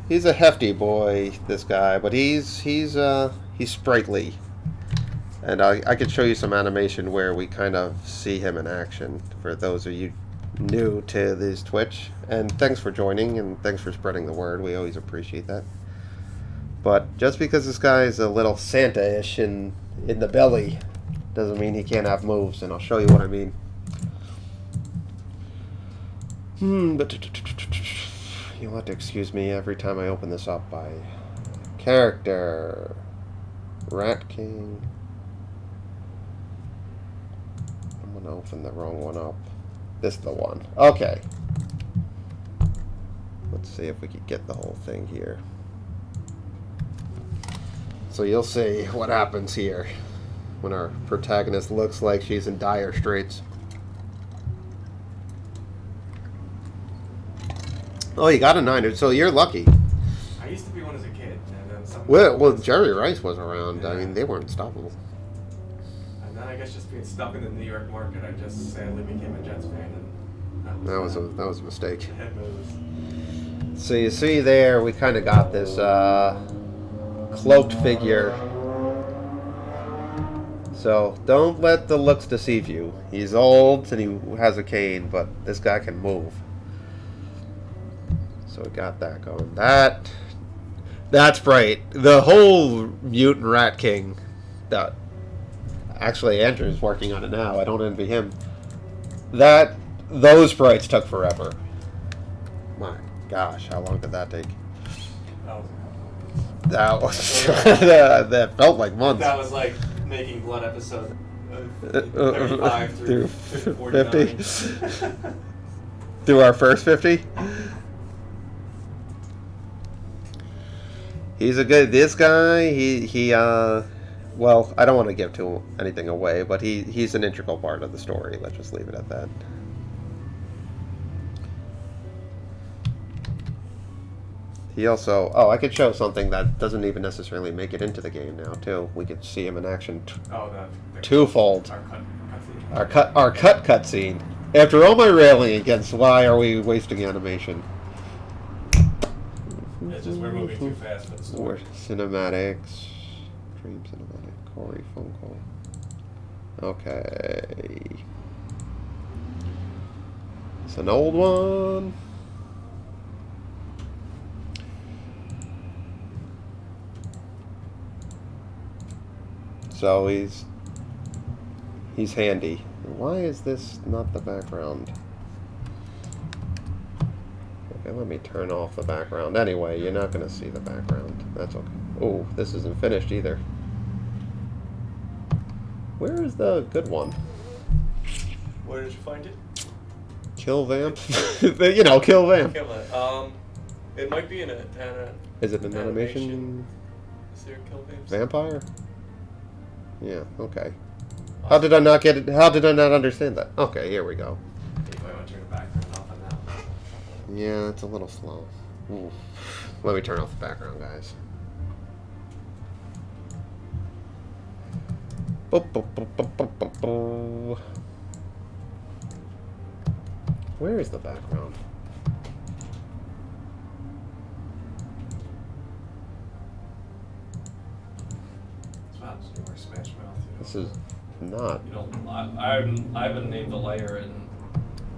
He's a hefty boy, this guy, but he's sprightly, and I could show you some animation where we kind of see him in action. For those of you new to this Twitch, and thanks for joining, and thanks for spreading the word. We always appreciate that. But just because this guy's a little Santa-ish in the belly doesn't mean he can't have moves, and I'll show you what I mean. But you'll have to excuse me every time I open this up by character, Rat King. I'm gonna open the wrong one up. This is the one. Okay. Let's see if we can get the whole thing here. So you'll see what happens here when our protagonist looks like she's in dire straits. Oh, you got a 9, so you're lucky. I used to be one as a kid, and then some. Well, Jerry Rice was around. I mean, they weren't unstoppable. And then I guess just being stuck in the New York market, I just sadly became a Jets fan, and That was a mistake. head moves. So you see there, we kind of got this cloaked figure. So don't let the looks deceive you. He's old and he has a cane, but this guy can move. So we got that going. That's bright. The whole Mutant Rat King. That actually Andrew's working on it now. I don't envy him. Those sprites took forever. My gosh, how long did that take? That was That felt like months. that was like making Blood episode 35 through 49. 50. Through our first 50. He's a good. This guy, well, I don't want to give anything away, but he's an integral part of the story. Let's just leave it at that. He also, I could show something that doesn't even necessarily make it into the game now too. We could see him in action twofold. Our cut cutscene. After all my railing against why are we wasting animation? It's just we're moving too fast for the story. Cinematics. Dream cinematic. Corey phone call. Okay. It's an old one. So he's handy. Why is this not the background? Okay, let me turn off the background. Anyway, you're not going to see the background. That's okay. Oh, this isn't finished either. Where is the good one? Where did you find it? Kill Vamp? Kill Vamp. Kill it. It might be in a Is it an animation Is there a Kill Vamps? vampire? Yeah, okay. How did I not get it? How did I not understand that? Okay, here we go. You might want to turn the background off on that one. Yeah, it's a little slow. Ooh. Let me turn off the background, guys. Where is the background? Smash Mouth. This is not. You don't. I haven't named the layer in.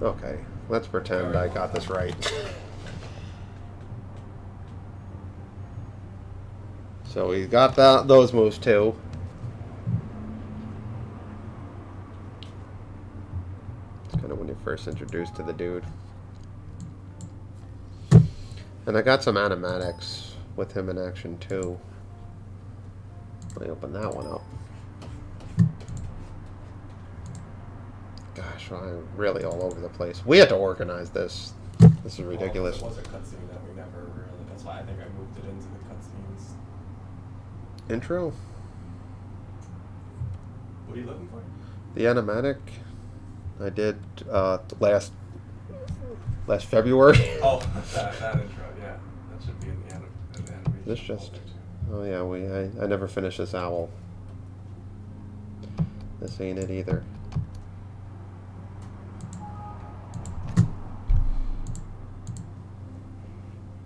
Okay, let's pretend I got this right. So we got those moves too. It's kind of when you're first introduced to the dude. And I got some animatics with him in action too. Let me open that one up. Gosh, I'm really all over the place. We had to organize this. This is ridiculous. Well, it was a cutscene that we never really. That's why I think I moved it into the cutscenes. Intro? What are you looking for? The animatic I did last February. Oh, that intro, yeah. That should be in the animation. This just. folder, too. Oh yeah, I never finished this owl. This ain't it either.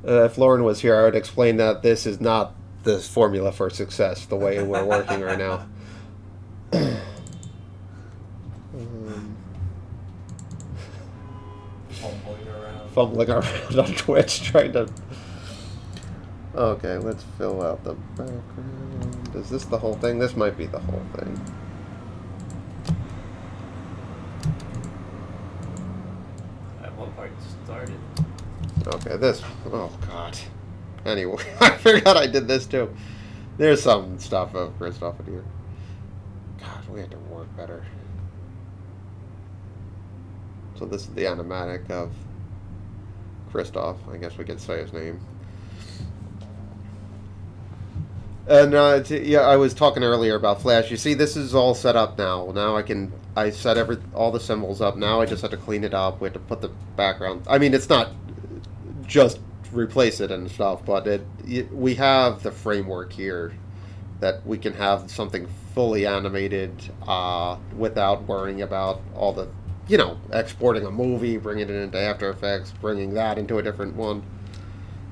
If Lauren was here, I would explain that this is not the formula for success the way we're working right now. fumbling around on Twitch trying to... Okay, let's fill out the background. Is this the whole thing? This might be the whole thing. At what part started? Okay, this... Oh, God. Anyway, I forgot I did this, too. There's some stuff of Christoph in here. God, we had to work better. So this is the animatic of Christoph. I guess we could say his name. And yeah, I was talking earlier about Flash. You see, this is all set up now. Now I set all the symbols up. Now I just have to clean it up. We have to put the background. I mean, it's not just replace it and stuff, but we have the framework here that we can have something fully animated without worrying about all the, exporting a movie, bringing it into After Effects, bringing that into a different one.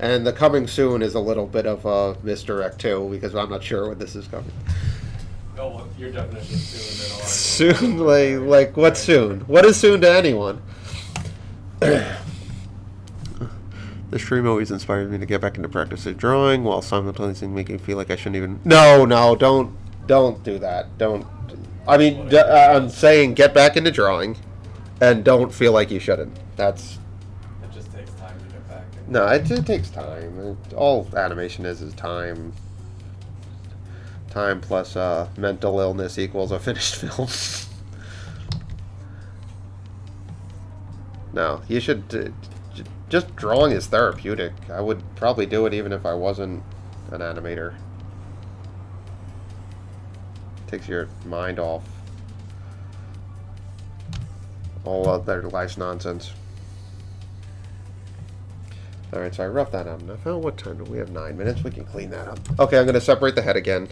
And the coming soon is a little bit of a misdirect too, because I'm not sure when this is coming. Oh, well, your definition of soon and Soon, like what's soon? What is soon to anyone? The stream always inspired me to get back into practice of drawing, while simultaneously making me feel like I shouldn't even... No, don't do that. Don't... I mean, I'm saying get back into drawing, and don't feel like you shouldn't. That's... It just takes time to get back. No, it takes time. All animation is time. Time plus mental illness equals a finished film. No, you should... just drawing is therapeutic. I would probably do it even if I wasn't an animator. Takes your mind off all of their life's nonsense. Alright, so I roughed that up. Now, what time do we have? 9 minutes. We can clean that up. Okay, I'm going to separate the head again.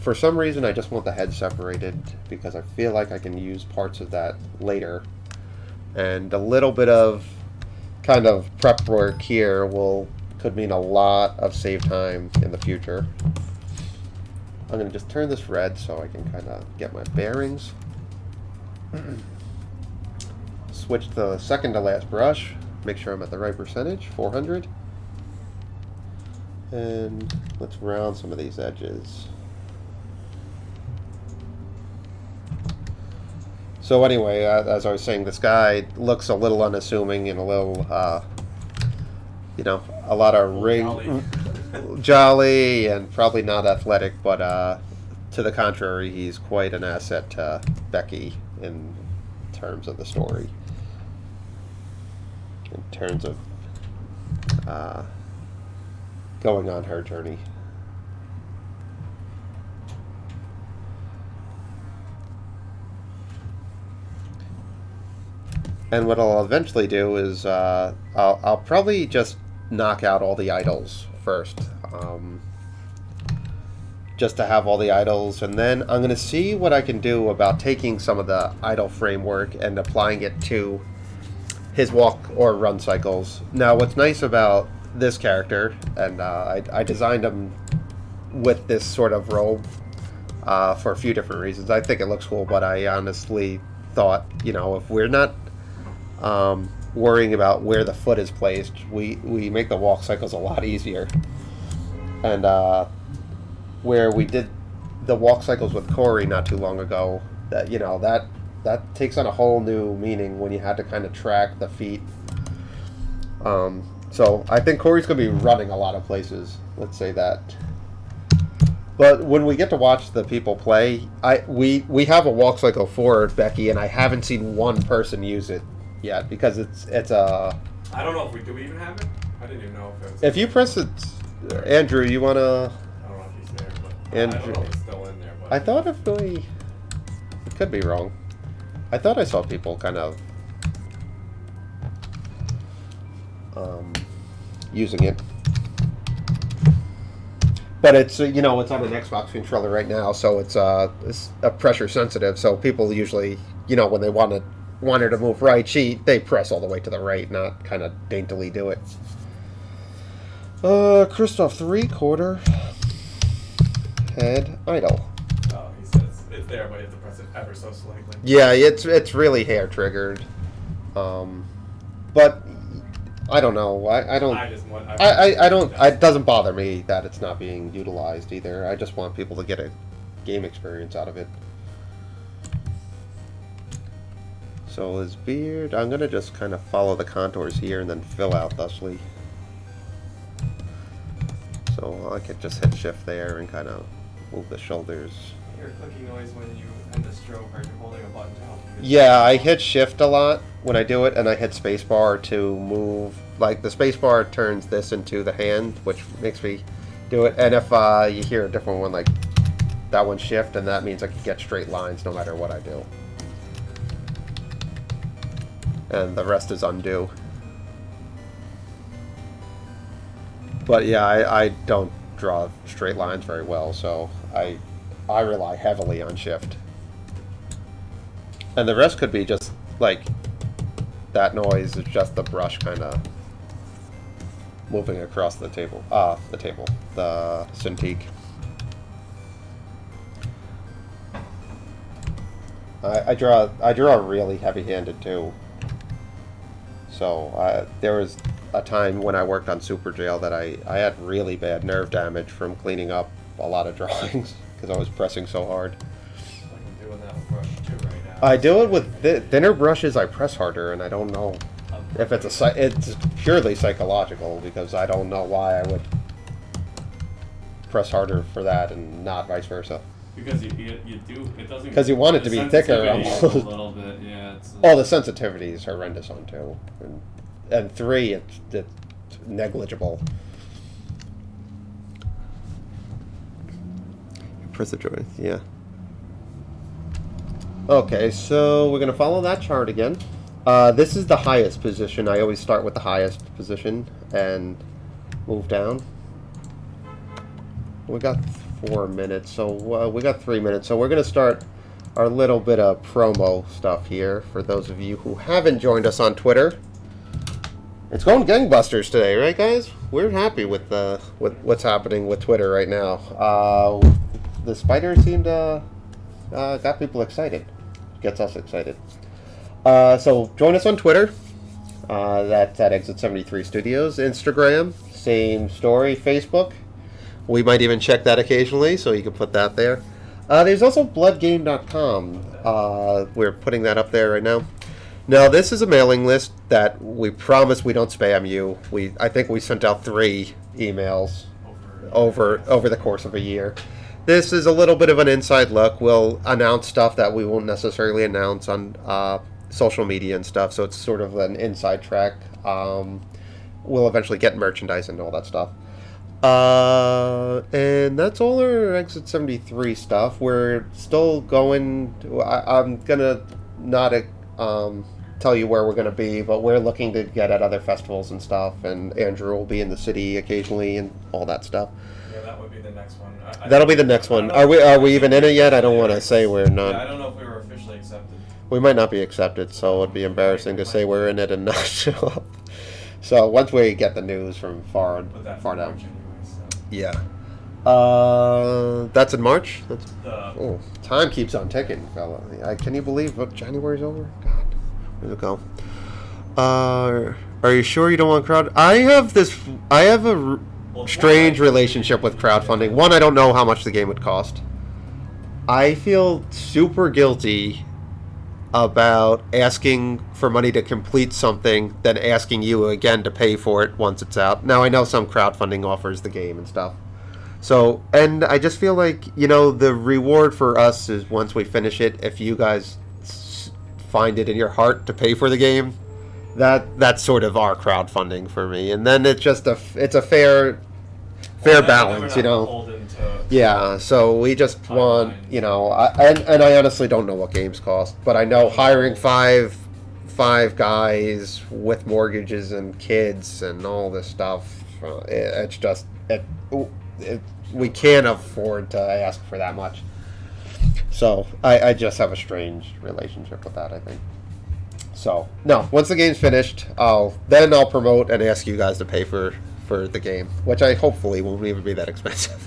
For some reason, I just want the head separated because I feel like I can use parts of that later. And a little bit of kind of prep work here could mean a lot of save time in the future. I'm going to just turn this red so I can kind of get my bearings. Switch the second to last brush. Make sure I'm at the right percentage, 400. And let's round some of these edges. So anyway, as I was saying, this guy looks a little unassuming and a little, a lot of jolly and probably not athletic, but to the contrary, he's quite an asset to Becky in terms of the story. In terms of going on her journey. And what I'll eventually do is I'll probably just knock out all the idols first. Just to have all the idols, and then I'm going to see what I can do about taking some of the idol framework and applying it to his walk or run cycles. Now, what's nice about this character, and I designed him with this sort of robe for a few different reasons. I think it looks cool, but I honestly thought, if we're not worrying about where the foot is placed, we make the walk cycles a lot easier. And where we did the walk cycles with Corey not too long ago, that takes on a whole new meaning when you had to kind of track the feet. So I think Corey's going to be running a lot of places, let's say that. But when we get to watch the people play, we have a walk cycle for Becky, and I haven't seen one person use it yet because it's a... I don't know if do we even have it? I didn't even know if it was... If you press it, Andrew, you want to... I don't know if he's there, but Andrew, I don't know if he's still in there. But I thought if we... It could be wrong. I thought I saw people kind of using it. But it's it's on an Xbox controller right now, so it's a pressure sensitive. So people usually, when they want her to move right, they press all the way to the right, not kind of daintily do it. Christoph 3/4 head idle. Oh, he says it's there, but you have to press it ever so slightly. Yeah, it's really hair triggered. But but I don't know. I don't. I just want. I don't. It doesn't bother me that it's not being utilized either. I just want people to get a game experience out of it. So his beard, I'm gonna just kind of follow the contours here and then fill out thusly. So I could just hit shift there and kind of move the shoulders. You hear a clicking noise when you end the stroke, or you're holding a button to help you. Yeah, I hit shift a lot when I do it, and I hit spacebar to move. Like the spacebar turns this into the hand, which makes me do it. And if you hear a different one, like that one shift, and that means I can get straight lines no matter what I do. And the rest is undo. But yeah, I don't draw straight lines very well, so I rely heavily on shift. And the rest could be just like that noise is just the brush kind of moving across the table. The Cintiq. I draw really heavy-handed too. So there was a time when I worked on Super Jail that I had really bad nerve damage from cleaning up a lot of drawings because I was pressing so hard. I'm doing that with brush too right now. I do it with thinner brushes. I press harder, and I don't know if it's purely psychological because I don't know why I would press harder for that and not vice versa. Because you do, it doesn't... Because you want it to be thicker. A little bit, yeah. Oh, the sensitivity is horrendous on 2. And 3, it's negligible. Press the joint, yeah. Okay, so we're going to follow that chart again. This is the highest position. I always start with the highest position and move down. We got 4 minutes, so we got 3 minutes. So we're going to start our little bit of promo stuff here for those of you who haven't joined us on Twitter. It's going gangbusters today, right, guys? We're happy with what's happening with Twitter right now. The spider seemed to got people excited. Gets us excited. So join us on Twitter. That's at Exit 73 Studios. Instagram, same story. Facebook. We might even check that occasionally, so you can put that there. There's also bloodgame.com. We're putting that up there right now. Now, this is a mailing list that we promise we don't spam you. I think we sent out 3 emails over the course of a year. This is a little bit of an inside look. We'll announce stuff that we won't necessarily announce on social media and stuff, so it's sort of an inside track. We'll eventually get merchandise and all that stuff. And that's all our Exit 73 stuff. We're still going. I'm gonna not tell you where we're gonna be, but we're looking to get at other festivals and stuff. And Andrew will be in the city occasionally and all that stuff. Yeah, that would be the next one. That'll be the next one. Are we even in it yet? I don't want to say we're not. Yeah, I don't know if we were officially accepted. We might not be accepted, so it'd be embarrassing to say we're in it and not show up. So once we get the news from far down. Yeah. That's in March? Time keeps on ticking, fella. Can you believe January's over? God, where'd it go? Are you sure you don't want crowd? I have a strange relationship with crowdfunding. One, I don't know how much the game would cost. I feel super guilty about asking for money to complete something than asking you again to pay for it once it's out. Now, I know some crowdfunding offers the game and stuff. So, and I just feel like, the reward for us is once we finish it, if you guys find it in your heart to pay for the game, that's sort of our crowdfunding for me. And then it's just it's a fair balance, Yeah, so we just want, and I honestly don't know what games cost, but I know hiring five guys with mortgages and kids and all this stuff, it's just, we can't afford to ask for that much. So I just have a strange relationship with that, I think. So, no, once the game's finished, I'll promote and ask you guys to pay for the game, which I hopefully won't even be that expensive.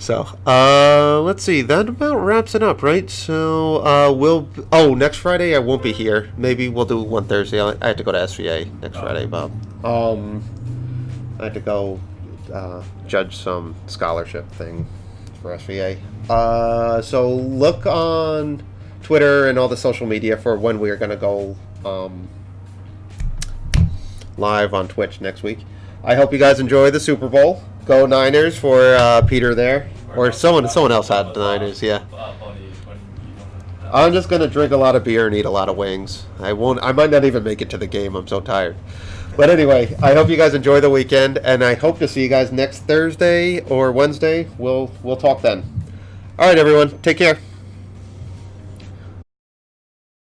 So, let's see. That about wraps it up, right? So, next Friday I won't be here. Maybe we'll do one Thursday. I have to go to SVA next Friday, Bob. I have to go judge some scholarship thing for SVA. So look on Twitter and all the social media for when we are going to go live on Twitch next week. I hope you guys enjoy the Super Bowl. Go Niners for Peter there, or someone else had the Niners. Yeah. I'm just gonna drink a lot of beer and eat a lot of wings. I might not even make it to the game. I'm so tired. But anyway, I hope you guys enjoy the weekend, and I hope to see you guys next Thursday or Wednesday. We'll talk then. All right, everyone. Take care.